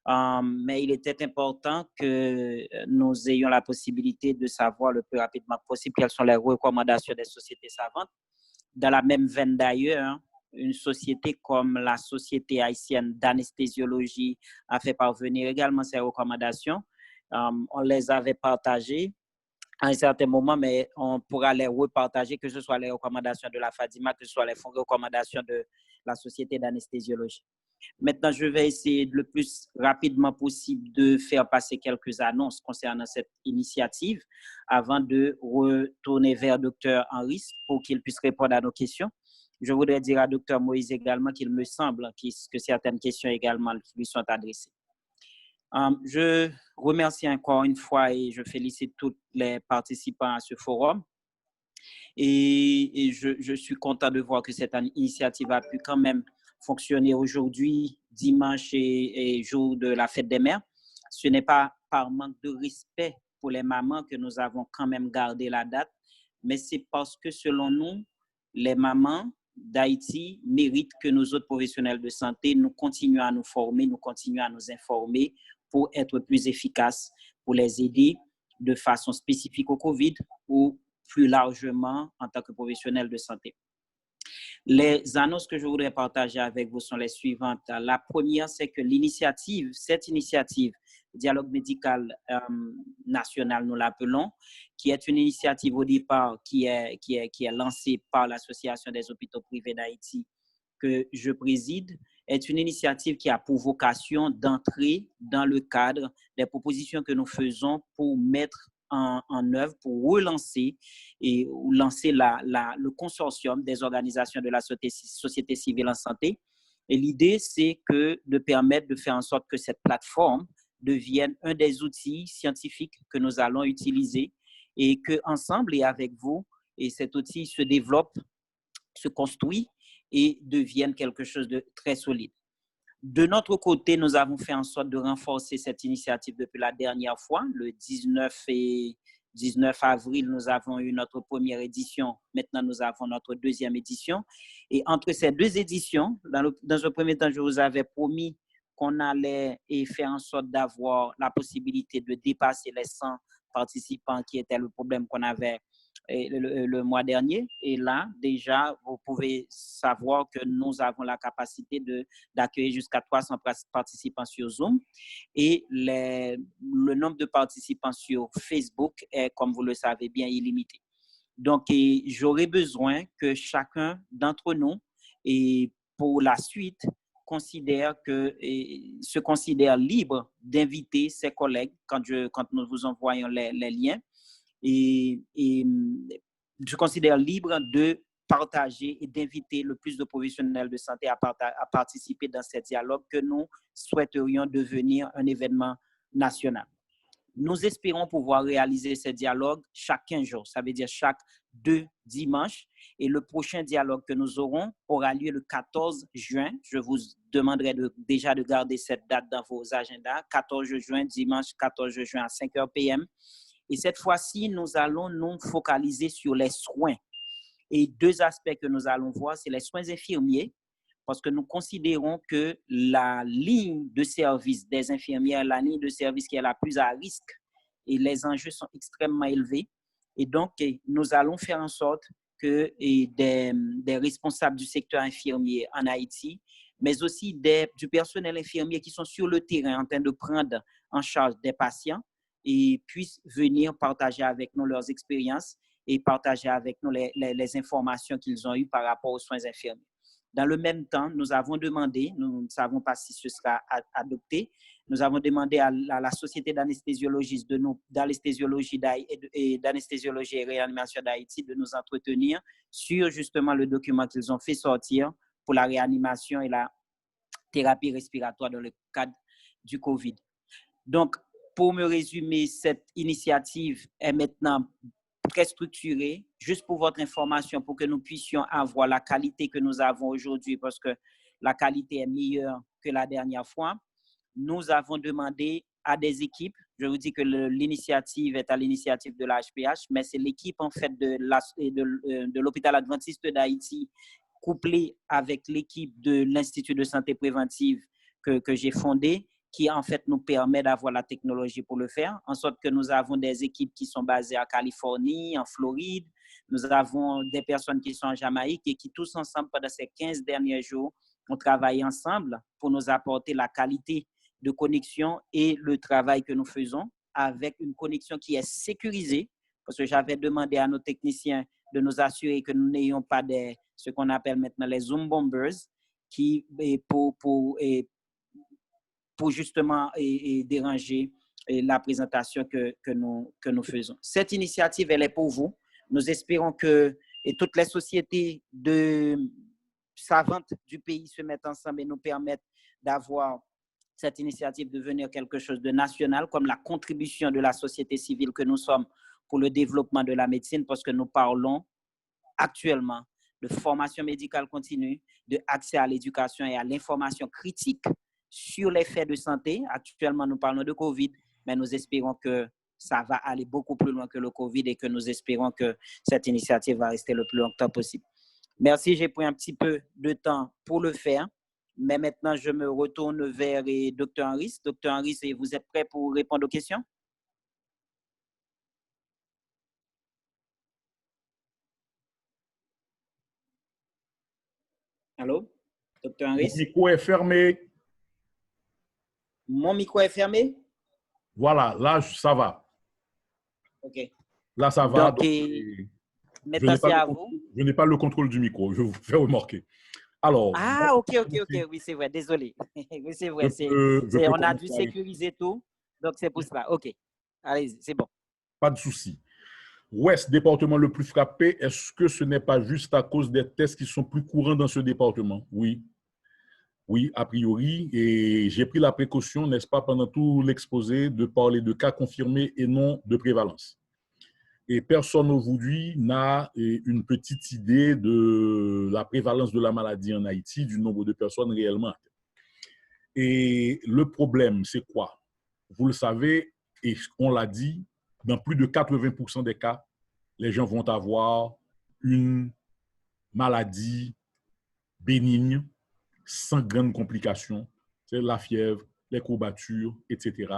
Mais il était important que nous ayons la possibilité de savoir le plus rapidement possible quelles sont les recommandations des sociétés savantes. Dans la même veine d'ailleurs, une société comme la Société haïtienne d'anesthésiologie a fait parvenir également ses recommandations. On les avait partagées à un certain moment, mais on pourra les repartager, que ce soit les recommandations de la FADIMAC, que ce soit les recommandations de la Société d'anesthésiologie. Maintenant, je vais essayer le plus rapidement possible de faire passer quelques annonces concernant cette initiative avant de retourner vers Dr. Henry pour qu'il puisse répondre à nos questions. Je voudrais dire à Dr. Moïse également qu'il me semble que certaines questions également lui sont adressées. Je remercie encore une fois et je félicite tous les participants à ce forum. Et je suis content de voir que cette initiative a pu quand même fonctionner aujourd'hui, dimanche et jour de la fête des mères. Ce n'est pas par manque de respect pour les mamans que nous avons quand même gardé la date, mais c'est parce que selon nous, les mamans d'Haïti méritent que nos autres professionnels de santé nous continuent à nous former, nous continuent à nous informer pour être plus efficaces, pour les aider de façon spécifique au COVID ou plus largement en tant que professionnel de santé. Les annonces que je voudrais partager avec vous sont les suivantes. La première, c'est que cette initiative, Dialogue médical national, nous l'appelons, qui est une initiative au départ qui est lancée par l'Association des hôpitaux privés d'Haïti que je préside, est une initiative qui a pour vocation d'entrer dans le cadre des propositions que nous faisons pour mettre en œuvre, pour relancer et lancer le consortium des organisations de la société civile en santé. Et l'idée, c'est de permettre de faire en sorte que cette plateforme devienne un des outils scientifiques que nous allons utiliser et qu'ensemble et avec vous, et cet outil se développe, se construit et devienne quelque chose de très solide. De notre côté, nous avons fait en sorte de renforcer cette initiative depuis la dernière fois. Le 19 avril, nous avons eu notre première édition. Maintenant, nous avons notre deuxième édition. Et entre ces deux éditions, dans un premier temps, je vous avais promis qu'on allait faire en sorte d'avoir la possibilité de dépasser les 100 participants qui était le problème qu'on avait le mois dernier. Et là, déjà, vous pouvez savoir que nous avons la capacité d'accueillir jusqu'à 300 participants sur Zoom. Et le nombre de participants sur Facebook est, comme vous le savez bien, illimité. Donc, j'aurais besoin que chacun d'entre nous, et pour la suite, se considère libre d'inviter ses collègues quand nous vous envoyons les liens. Et je considère libre de partager et d'inviter le plus de professionnels de santé à participer dans ces dialogues que nous souhaiterions devenir un événement national. Nous espérons pouvoir réaliser ces dialogues chaque 15 jours, ça veut dire chaque 2 dimanches. Et le prochain dialogue que nous aurons aura lieu le 14 juin. Je vous demanderai déjà de garder cette date dans vos agendas. 14 juin, dimanche 14 juin à 5h p.m. Et cette fois-ci, nous allons nous focaliser sur les soins. Et 2 aspects que nous allons voir, c'est les soins infirmiers, parce que nous considérons que la ligne de service des infirmières, la ligne de service qui est la plus à risque, et les enjeux sont extrêmement élevés. Et donc, nous allons faire en sorte que des responsables du secteur infirmier en Haïti, mais aussi du personnel infirmier qui sont sur le terrain en train de prendre en charge des patients, et puissent venir partager avec nous leurs expériences et partager avec nous les informations qu'ils ont eues par rapport aux soins infirmiers. Dans le même temps, nous avons demandé, nous ne savons pas si ce sera adopté, nous avons demandé à la Société d'anesthésiologistes d'anesthésiologie et réanimation d'Haïti de nous entretenir sur justement le document qu'ils ont fait sortir pour la réanimation et la thérapie respiratoire dans le cadre du COVID. Donc, pour me résumer, cette initiative est maintenant très structurée, juste pour votre information, pour que nous puissions avoir la qualité que nous avons aujourd'hui, parce que la qualité est meilleure que la dernière fois. Nous avons demandé à des équipes, je vous dis que l'initiative est à l'initiative de la HPH, mais c'est l'équipe en fait de l'hôpital adventiste d'Haïti, couplée avec l'équipe de l'Institut de santé préventive que j'ai fondé, qui en fait nous permet d'avoir la technologie pour le faire, en sorte que nous avons des équipes qui sont basées en Californie, en Floride, nous avons des personnes qui sont en Jamaïque et qui tous ensemble pendant ces 15 derniers jours ont travaillé ensemble pour nous apporter la qualité de connexion et le travail que nous faisons avec une connexion qui est sécurisée, parce que j'avais demandé à nos techniciens de nous assurer que nous n'ayons pas ce qu'on appelle maintenant les Zoom bombers, qui pour justement déranger la présentation que nous faisons. Cette initiative, elle est pour vous. Nous espérons que toutes les sociétés savantes du pays se mettent ensemble et nous permettent d'avoir cette initiative devenir quelque chose de national, comme la contribution de la société civile que nous sommes pour le développement de la médecine, parce que nous parlons actuellement de formation médicale continue, de accès à l'éducation et à l'information critique sur les faits de santé. Actuellement, nous parlons de COVID, mais nous espérons que ça va aller beaucoup plus loin que le COVID et que nous espérons que cette initiative va rester le plus longtemps possible. Merci, j'ai pris un petit peu de temps pour le faire, mais maintenant, je me retourne vers Dr. Henris. Dr. Henris, vous êtes prêt pour répondre aux questions? Allô? Dr. Henris? Mon micro est fermé. Mon micro est fermé? Voilà, là, ça va. OK. Là, ça va. Donc, maintenant, c'est à vous. Je n'ai pas le contrôle du micro, je vous fais remarquer. Alors. Ah, OK. Oui, c'est vrai, désolé. Oui, c'est vrai. On a dû sécuriser tout, donc c'est pour cela. OK. Allez-y, c'est bon. Pas de souci. Ouest, département le plus frappé, est-ce que ce n'est pas juste à cause des tests qui sont plus courants dans ce département? Oui. Oui, a priori. Et j'ai pris la précaution, n'est-ce pas, pendant tout l'exposé, de parler de cas confirmés et non de prévalence. Et personne aujourd'hui n'a une petite idée de la prévalence de la maladie en Haïti, du nombre de personnes réellement atteintes. Et le problème, c'est quoi? Vous le savez, et on l'a dit, dans plus de 80% des cas, les gens vont avoir une maladie bénigne, sans grandes complications, c'est la fièvre, les courbatures, etc.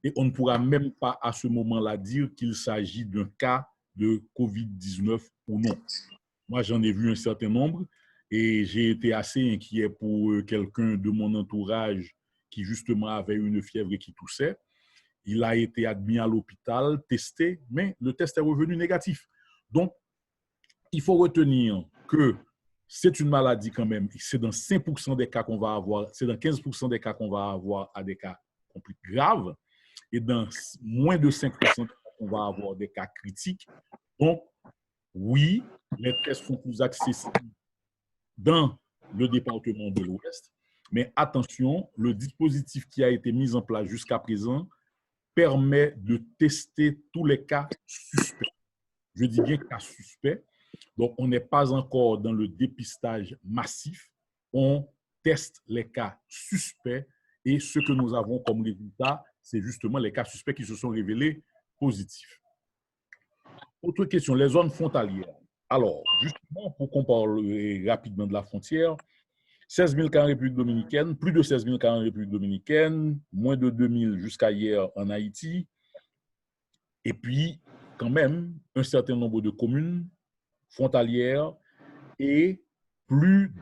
Et on ne pourra même pas à ce moment-là dire qu'il s'agit d'un cas de COVID-19 ou non. Moi, j'en ai vu un certain nombre et j'ai été assez inquiet pour quelqu'un de mon entourage qui justement avait une fièvre et qui toussait. Il a été admis à l'hôpital, testé, mais le test est revenu négatif. Donc, il faut retenir que c'est une maladie quand même. C'est dans 5% des cas qu'on va avoir, c'est dans 15% des cas qu'on va avoir à des cas graves et dans moins de 5% des cas qu'on va avoir des cas critiques. Donc, oui, les tests sont plus accessibles dans le département de l'Ouest, mais attention, le dispositif qui a été mis en place jusqu'à présent permet de tester tous les cas suspects. Je dis bien cas suspects. Donc, on n'est pas encore dans le dépistage massif. On teste les cas suspects et ce que nous avons comme résultat, c'est justement les cas suspects qui se sont révélés positifs. Autre question, les zones frontalières. Alors, justement, pour qu'on parle rapidement de la frontière, 16 000 cas en République dominicaine, plus de 16 000 cas en République dominicaine, moins de 2 000 jusqu'à hier en Haïti. Et puis, quand même, un certain nombre de communes frontalières et plus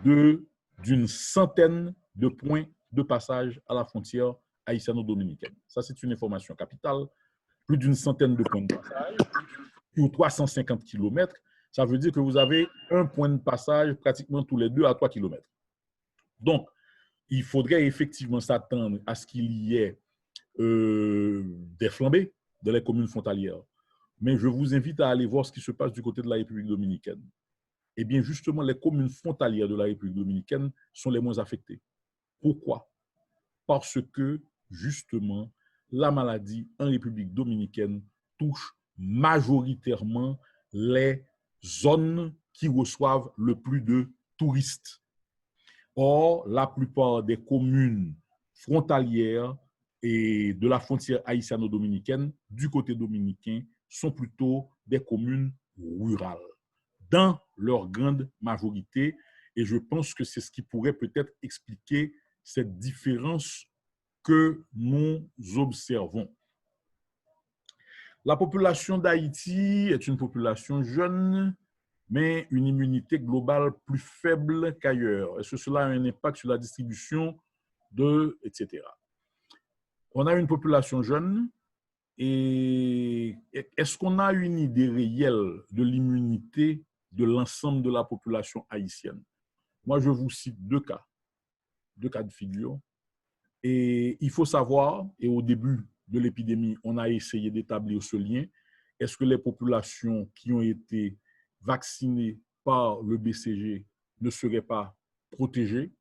d'une centaine de points de passage à la frontière haïtiano-dominicaine. Ça, c'est une information capitale. Plus d'une centaine de points de passage sur 350 km. Ça veut dire que vous avez un point de passage pratiquement tous les 2 à 3 km. Donc, il faudrait effectivement s'attendre à ce qu'il y ait des flambées dans les communes frontalières. Mais je vous invite à aller voir ce qui se passe du côté de la République dominicaine. Eh bien, justement, les communes frontalières de la République dominicaine sont les moins affectées. Pourquoi? Parce que, justement, la maladie en République dominicaine touche majoritairement les zones qui reçoivent le plus de touristes. Or, la plupart des communes frontalières et de la frontière haïtiano-dominicaine du côté dominicain sont plutôt des communes rurales, dans leur grande majorité. Et je pense que c'est ce qui pourrait peut-être expliquer cette différence que nous observons. La population d'Haïti est une population jeune, mais une immunité globale plus faible qu'ailleurs. Est-ce que cela a un impact sur la distribution etc. On a une population jeune et est-ce qu'on a une idée réelle de l'immunité de l'ensemble de la population haïtienne? Moi, je vous cite deux cas de figure. Et il faut savoir, et au début de l'épidémie, on a essayé d'établir ce lien. Est-ce que les populations qui ont été vaccinées par le BCG ne seraient pas protégées?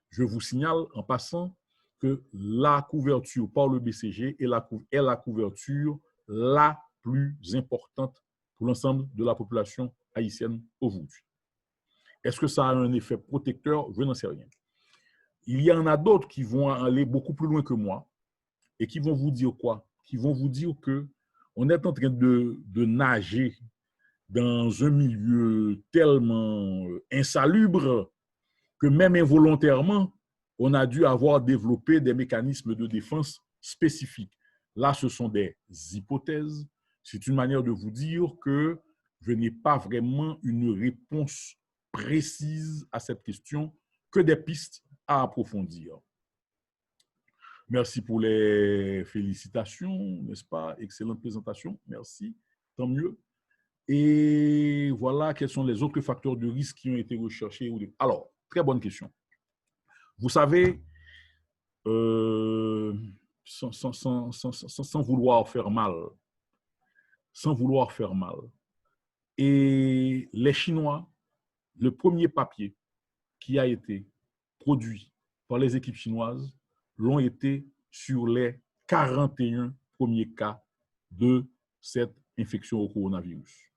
Je vous signale en passant que la couverture par le BCG est la couverture la plus importante pour l'ensemble de la population haïtienne aujourd'hui. Est-ce que ça a un effet protecteur? Je n'en sais rien. Il y en a d'autres qui vont aller beaucoup plus loin que moi et qui vont vous dire quoi? Qui vont vous dire qu'on est en train de nager dans un milieu tellement insalubre que même involontairement, on a dû avoir développé des mécanismes de défense spécifiques. Là, ce sont des hypothèses. C'est une manière de vous dire que je n'ai pas vraiment une réponse précise à cette question, que des pistes à approfondir. Merci pour les félicitations, n'est-ce pas? Excellente présentation, merci, tant mieux. Et voilà, quels sont les autres facteurs de risque qui ont été recherchés? Alors, très bonne question. Vous savez, sans vouloir faire mal, et les Chinois, le premier papier qui a été produit par les équipes chinoises l'ont été sur les 41 premiers cas de cette infection au coronavirus.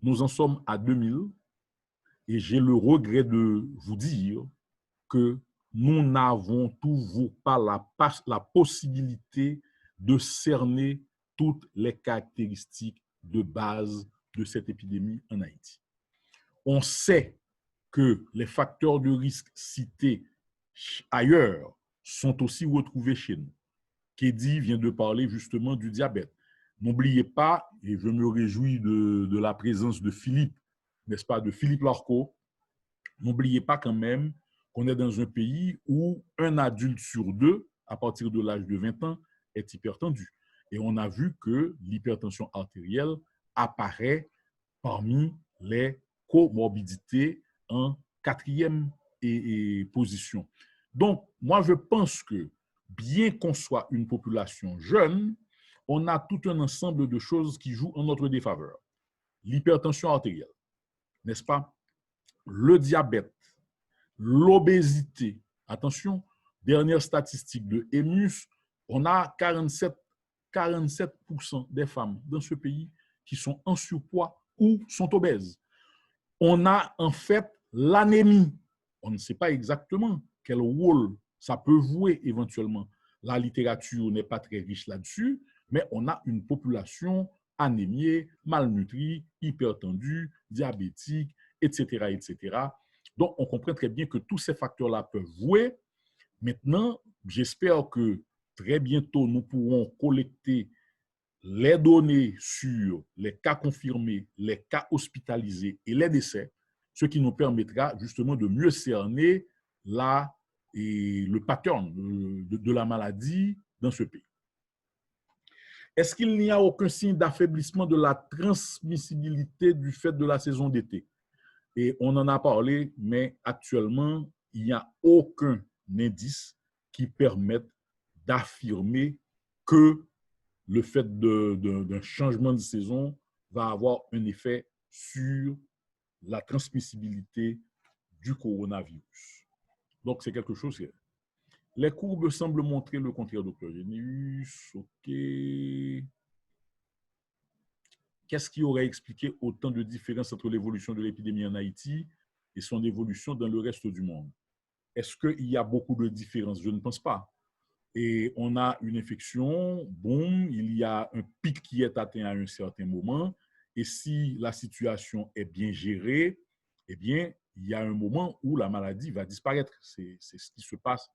Nous en sommes à 2000 et j'ai le regret de vous dire que nous n'avons toujours pas la possibilité de cerner toutes les caractéristiques de base de cette épidémie en Haïti. On sait que les facteurs de risque cités ailleurs sont aussi retrouvés chez nous. Kédi vient de parler justement du diabète. N'oubliez pas, et je me réjouis de la présence de Philippe, n'est-ce pas, de Philippe Larco, n'oubliez pas quand même qu'on est dans un pays où un adulte sur deux, à partir de l'âge de 20 ans, est hypertendu. Et on a vu que l'hypertension artérielle apparaît parmi les comorbidités en 4e position. Donc, moi, je pense que bien qu'on soit une population jeune, on a tout un ensemble de choses qui jouent en notre défaveur. L'hypertension artérielle, n'est-ce pas? Le diabète, l'obésité. Attention, dernière statistique de EMUS, on a 47% des femmes dans ce pays qui sont en surpoids ou sont obèses. On a en fait l'anémie. On ne sait pas exactement quel rôle ça peut jouer éventuellement. La littérature n'est pas très riche là-dessus, mais on a une population anémiée, malnutrie, hypertendue, diabétique, etc., etc. Donc, on comprend très bien que tous ces facteurs-là peuvent jouer. Maintenant, j'espère que très bientôt, nous pourrons collecter les données sur les cas confirmés, les cas hospitalisés et les décès, ce qui nous permettra justement de mieux cerner le pattern de la maladie dans ce pays. Est-ce qu'il n'y a aucun signe d'affaiblissement de la transmissibilité du fait de la saison d'été? Et on en a parlé, mais actuellement, il n'y a aucun indice qui permette d'affirmer que le fait d'un changement de saison va avoir un effet sur la transmissibilité du coronavirus. Donc, c'est quelque chose. Les courbes semblent montrer le contraire, Dr. Génius. OK. Qu'est-ce qui aurait expliqué autant de différences entre l'évolution de l'épidémie en Haïti et son évolution dans le reste du monde? Est-ce qu'il y a beaucoup de différences? Je ne pense pas. Et on a une infection, boum, il y a un pic qui est atteint à un certain moment. Et si la situation est bien gérée, eh bien, il y a un moment où la maladie va disparaître. C'est ce qui se passe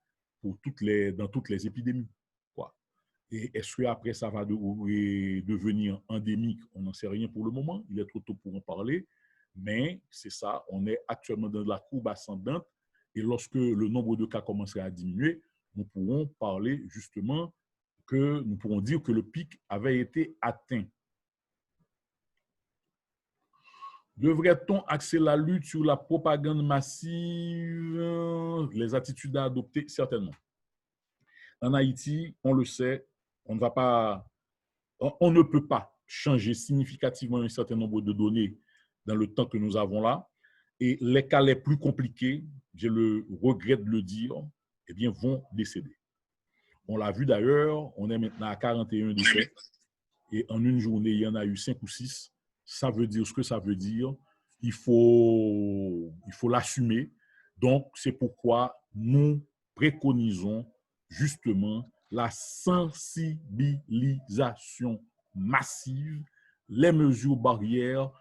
dans toutes les épidémies. Quoi. Et est-ce qu'après, ça va devenir endémique? On n'en sait rien pour le moment. Il est trop tôt pour en parler. Mais c'est ça, on est actuellement dans la courbe ascendante. Et lorsque le nombre de cas commencera à diminuer, nous pourrons parler justement nous pourrons dire que le pic avait été atteint. Devrait-on axer la lutte sur la propagande massive? Les attitudes à adopter, certainement. En Haïti, on le sait, on ne peut pas changer significativement un certain nombre de données dans le temps que nous avons là. Et les cas les plus compliqués, j'ai le regret de le dire, eh bien, vont décéder. On l'a vu d'ailleurs, on est maintenant à 41 décès. Et en une journée, il y en a eu 5 ou 6. Ça veut dire ce que ça veut dire. Il faut l'assumer. Donc, c'est pourquoi nous préconisons justement la sensibilisation massive, les mesures barrières,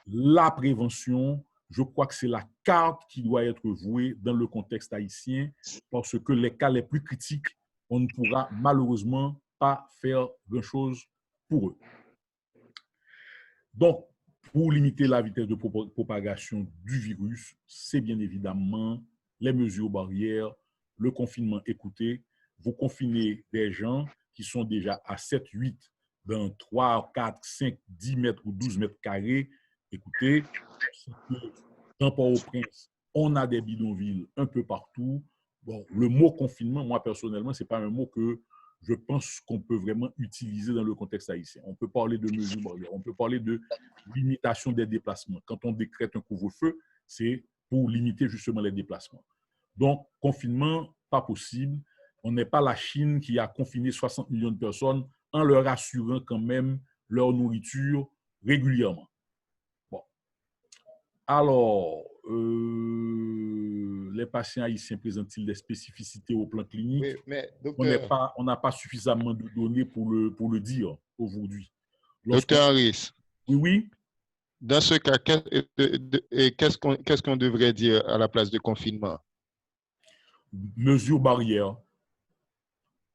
la prévention. Je crois que c'est la carte qui doit être jouée dans le contexte haïtien parce que les cas les plus critiques, on ne pourra malheureusement pas faire grand-chose pour eux. Donc, pour limiter la vitesse de propagation du virus, c'est bien évidemment les mesures barrières, le confinement. Écoutez, vous confinez des gens qui sont déjà à 7, 8, dans 3, 4, 5, 10 mètres ou 12 mètres carrés. Écoutez, dans Port-au-Prince, on a des bidonvilles un peu partout. Bon, le mot confinement, moi personnellement, ce n'est pas un mot que je pense qu'on peut vraiment utiliser dans le contexte haïtien. On peut parler de mesures barrières, on peut parler de limitation des déplacements. Quand on décrète un couvre-feu, c'est pour limiter justement les déplacements. Donc, confinement, pas possible. On n'est pas la Chine qui a confiné 60 millions de personnes en leur assurant quand même leur nourriture régulièrement. Bon. Alors, les patients haïtiens présentent-ils des spécificités au plan clinique? Oui, mais docteur, On n'a pas suffisamment de données pour le dire aujourd'hui. Docteur Harris, oui. Dans ce cas, qu'est-ce qu'on devrait dire à la place de confinement? Mesures barrières.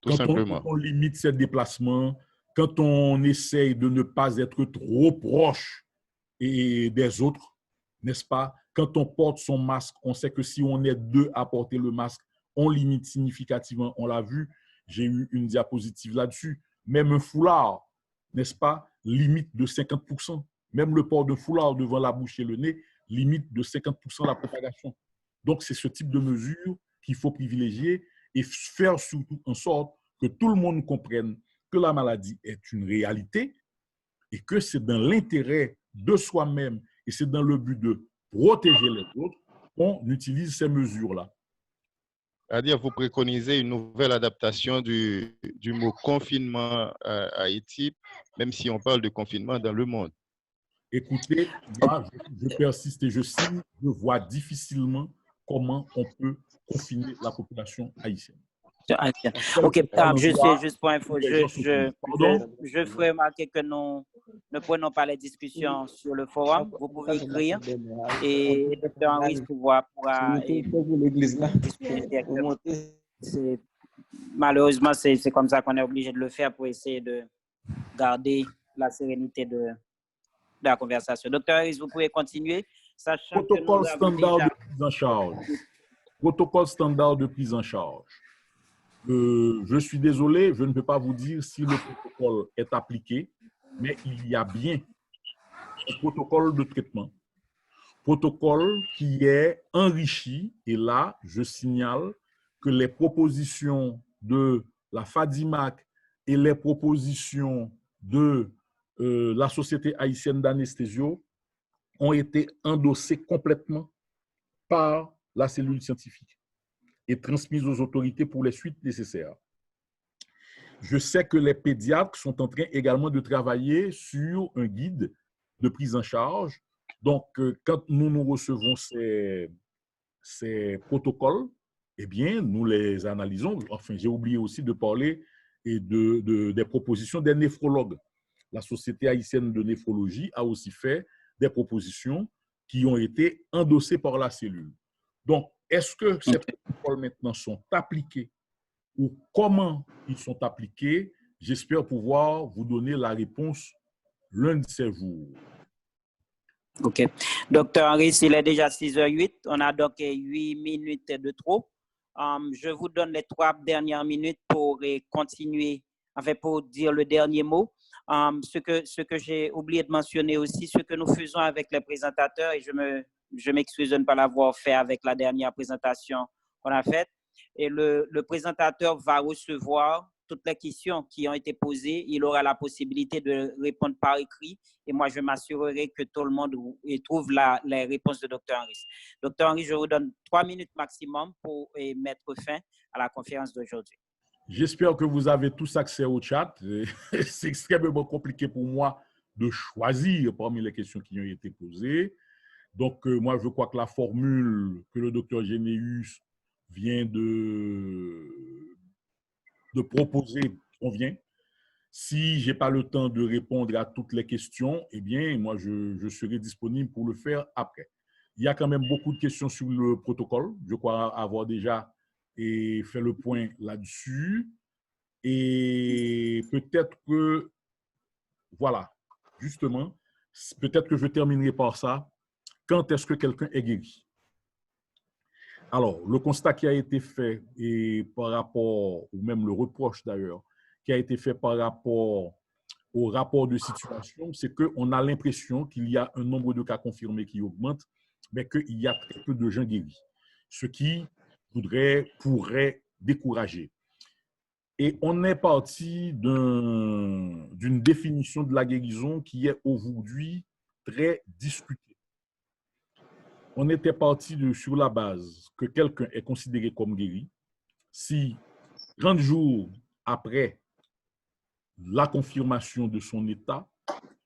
Tout simplement. Quand on limite ces déplacements, quand on essaye de ne pas être trop proche des autres, n'est-ce pas? Quand on porte son masque, on sait que si on est deux à porter le masque, on limite significativement. On l'a vu, j'ai eu une diapositive là-dessus. Même un foulard, n'est-ce pas? Limite de 50%. Même le port de foulard devant la bouche et le nez, limite de 50% la propagation. Donc, c'est ce type de mesure qu'il faut privilégier et faire surtout en sorte que tout le monde comprenne que la maladie est une réalité et que c'est dans l'intérêt de soi-même et c'est dans le but de protéger les autres qu'on utilise ces mesures-là. C'est-à-dire, vous préconisez une nouvelle adaptation du mot confinement à Haïti, même si on parle de confinement dans le monde. Écoutez, moi, je persiste et je signe, je vois difficilement comment on peut confiner la population haïtienne. Ok, juste pour info, je ferai remarquer que nous ne prenons pas les discussions sur le forum. Vous pouvez écrire et le Dr. Henry pourra discuter directement. Malheureusement, c'est comme ça qu'on est obligé de le faire pour essayer de garder la sérénité de la conversation. Dr. Harris, vous pouvez continuer. Sachant Protocole standard de prise en charge. Protocole standard de prise en charge. Je suis désolé, je ne peux pas vous dire si le protocole est appliqué, mais il y a bien un protocole de traitement. Protocole qui est enrichi, et là, je signale que les propositions de la FADIMAC et les propositions de la Société haïtienne d'anesthésio ont été endossées complètement par la cellule scientifique et transmises aux autorités pour les suites nécessaires. Je sais que les pédiatres sont en train également de travailler sur un guide de prise en charge. Donc, quand nous recevons ces protocoles, eh bien, nous les analysons. Enfin, j'ai oublié aussi de parler des propositions des néphrologues. La Société haïtienne de néphrologie a aussi fait des propositions qui ont été endossées par la cellule. Donc, est-ce que ces protocoles maintenant sont appliqués ou comment ils sont appliqués? J'espère pouvoir vous donner la réponse l'un de ces jours. OK. Docteur Harris, il est déjà 6h08. On a donc 8 minutes de trop. Je vous donne les 3 dernières minutes pour continuer, enfin pour dire le dernier mot. Ce que j'ai oublié de mentionner aussi, ce que nous faisons avec les présentateurs, et je m'excuse de ne pas l'avoir fait avec la dernière présentation qu'on a faite. Et le présentateur va recevoir toutes les questions qui ont été posées. Il aura la possibilité de répondre par écrit. Et moi, je m'assurerai que tout le monde trouve les réponses de Dr. Harris. Dr. Harris, je vous donne 3 minutes maximum pour mettre fin à la conférence d'aujourd'hui. J'espère que vous avez tous accès au chat. C'est extrêmement compliqué pour moi de choisir parmi les questions qui ont été posées. Donc, moi, je crois que la formule que le docteur Généus vient de proposer convient. Si je n'ai pas le temps de répondre à toutes les questions, eh bien, moi, je serai disponible pour le faire après. Il y a quand même beaucoup de questions sur le protocole. Je crois avoir déjà fait le point là-dessus. Et peut-être que, voilà, justement, peut-être que je terminerai par ça. Quand est-ce que quelqu'un est guéri? Alors, le constat qui a été fait, et par rapport, ou même le reproche d'ailleurs, qui a été fait par rapport au rapport de situation, c'est qu'on a l'impression qu'il y a un nombre de cas confirmés qui augmente, mais qu'il y a très peu de gens guéris, ce qui pourrait décourager. Et on est parti d'une définition de la guérison qui est aujourd'hui très discutée. On était parti sur la base que quelqu'un est considéré comme guéri si 30 jours après la confirmation de son état,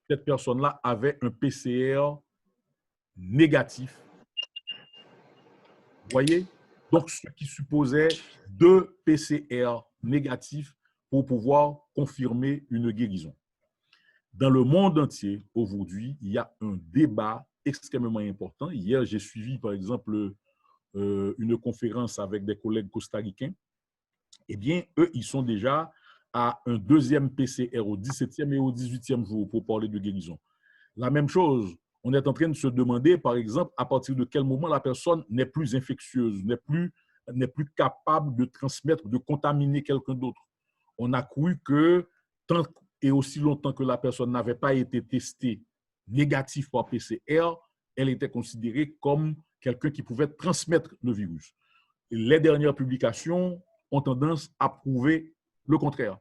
cette personne-là avait un PCR négatif. Vous voyez? Donc, ce qui supposait 2 PCR négatifs pour pouvoir confirmer une guérison. Dans le monde entier, aujourd'hui, il y a un débat extrêmement important. Hier, j'ai suivi, par exemple, une conférence avec des collègues costaricains. Eh bien, eux, ils sont déjà à un deuxième PCR au 17e et au 18e jour pour parler de guérison. La même chose, on est en train de se demander, par exemple, à partir de quel moment la personne n'est plus infectieuse, n'est plus capable de transmettre, de contaminer quelqu'un d'autre. On a cru que tant et aussi longtemps que la personne n'avait pas été testée négative par PCR, elle était considérée comme quelqu'un qui pouvait transmettre le virus. Et les dernières publications ont tendance à prouver le contraire.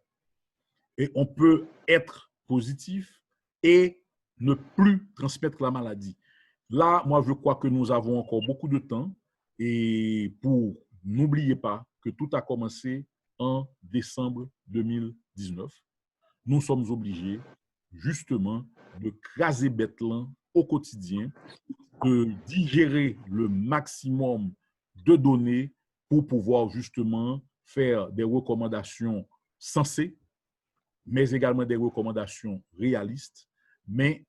Et on peut être positif et ne plus transmettre la maladie. Là, moi, je crois que nous avons encore beaucoup de temps et n'oubliez pas que tout a commencé en décembre 2019. Nous sommes obligés, justement, de craser Bethlehem au quotidien, de digérer le maximum de données pour pouvoir, justement, faire des recommandations sensées, mais également des recommandations réalistes. Mais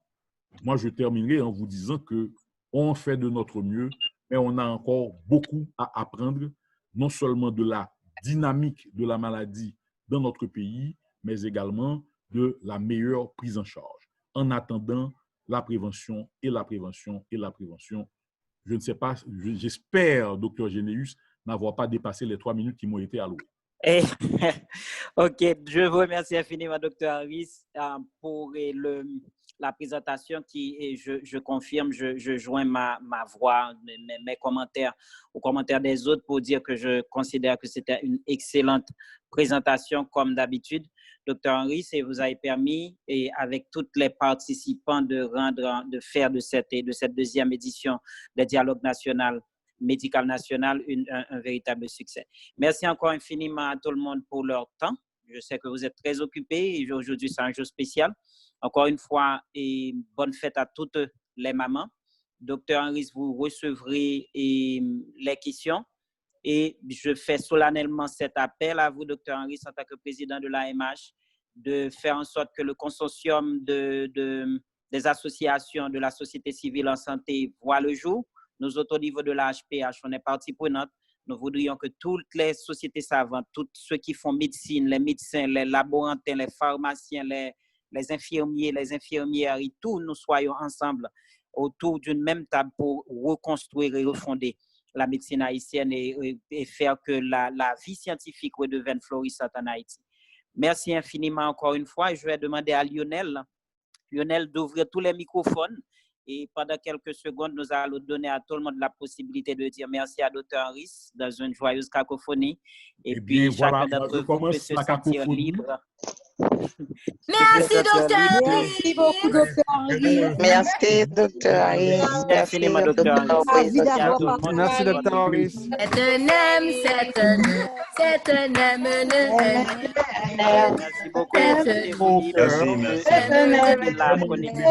moi, je terminerai en vous disant qu'on fait de notre mieux, mais on a encore beaucoup à apprendre, non seulement de la dynamique de la maladie dans notre pays, mais également de la meilleure prise en charge. En attendant, la prévention et la prévention et la prévention. Je ne sais pas, j'espère, docteur Généus, n'avoir pas dépassé les 3 minutes qui m'ont été allouées. OK, je vous remercie infiniment, docteur Harris, pour la présentation qui, je confirme, je joins ma voix, mes commentaires aux commentaires des autres pour dire que je considère que c'était une excellente présentation comme d'habitude. Docteur Harris, et vous avez permis, et avec tous les participants, de faire de cette deuxième édition des dialogues national médical national un véritable succès. Merci encore infiniment à tout le monde pour leur temps. Je sais que vous êtes très occupés et aujourd'hui, c'est un jour spécial. Encore une fois, et bonne fête à toutes les mamans. Docteur Harris, vous recevrez les questions et je fais solennellement cet appel à vous, docteur Harris, en tant que président de l'AMH, de faire en sorte que le consortium des associations de la société civile en santé voit le jour. Nous autres, au niveau de la HPH, on est partie prenante. Nous voudrions que toutes les sociétés savantes, tous ceux qui font médecine, les médecins, les laborantins, les pharmaciens, les infirmiers, les infirmières, et tous nous soyons ensemble autour d'une même table pour reconstruire et refonder la médecine haïtienne et faire que la vie scientifique redevienne florissante en Haïti. Merci infiniment encore une fois. Je vais demander à Lionel d'ouvrir tous les microphones. Et pendant quelques secondes, nous allons donner à tout le monde la possibilité de dire merci à Dr. Harris dans une joyeuse cacophonie. Et puis, voilà, chacun d'entre vous peut se sentir libre. Merci, docteur. Merci beaucoup, docteur Henry. Merci, docteur Harris. Merci Merci, infiniment, docteur Harris. docteur Ravi Merci à d'avoir tout le monde. Merci, partagé. docteur Harris. Merci beaucoup. Merci Mon cœur, de la connexion.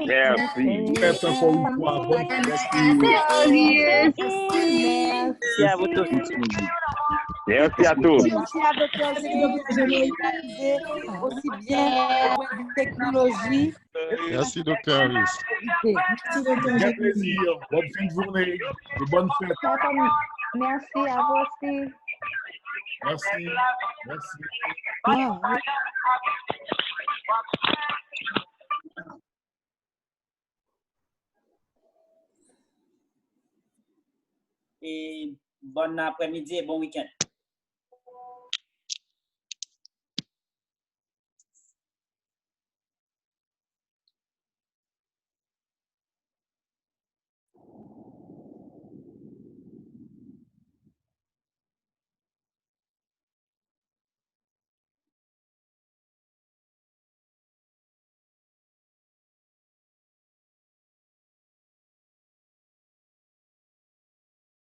Merci. Faites encore une fois, bonne fête. Merci à vous tous. Merci à tous. Merci à docteur généralisé aussi bien au point de vue technologie. Merci, docteur Harris. Merci, docteur Bien plaisir. Bonne fin de journée. De bonnes fêtes. Merci à vous aussi. Merci. Merci. Et bon après-midi et bon week-end.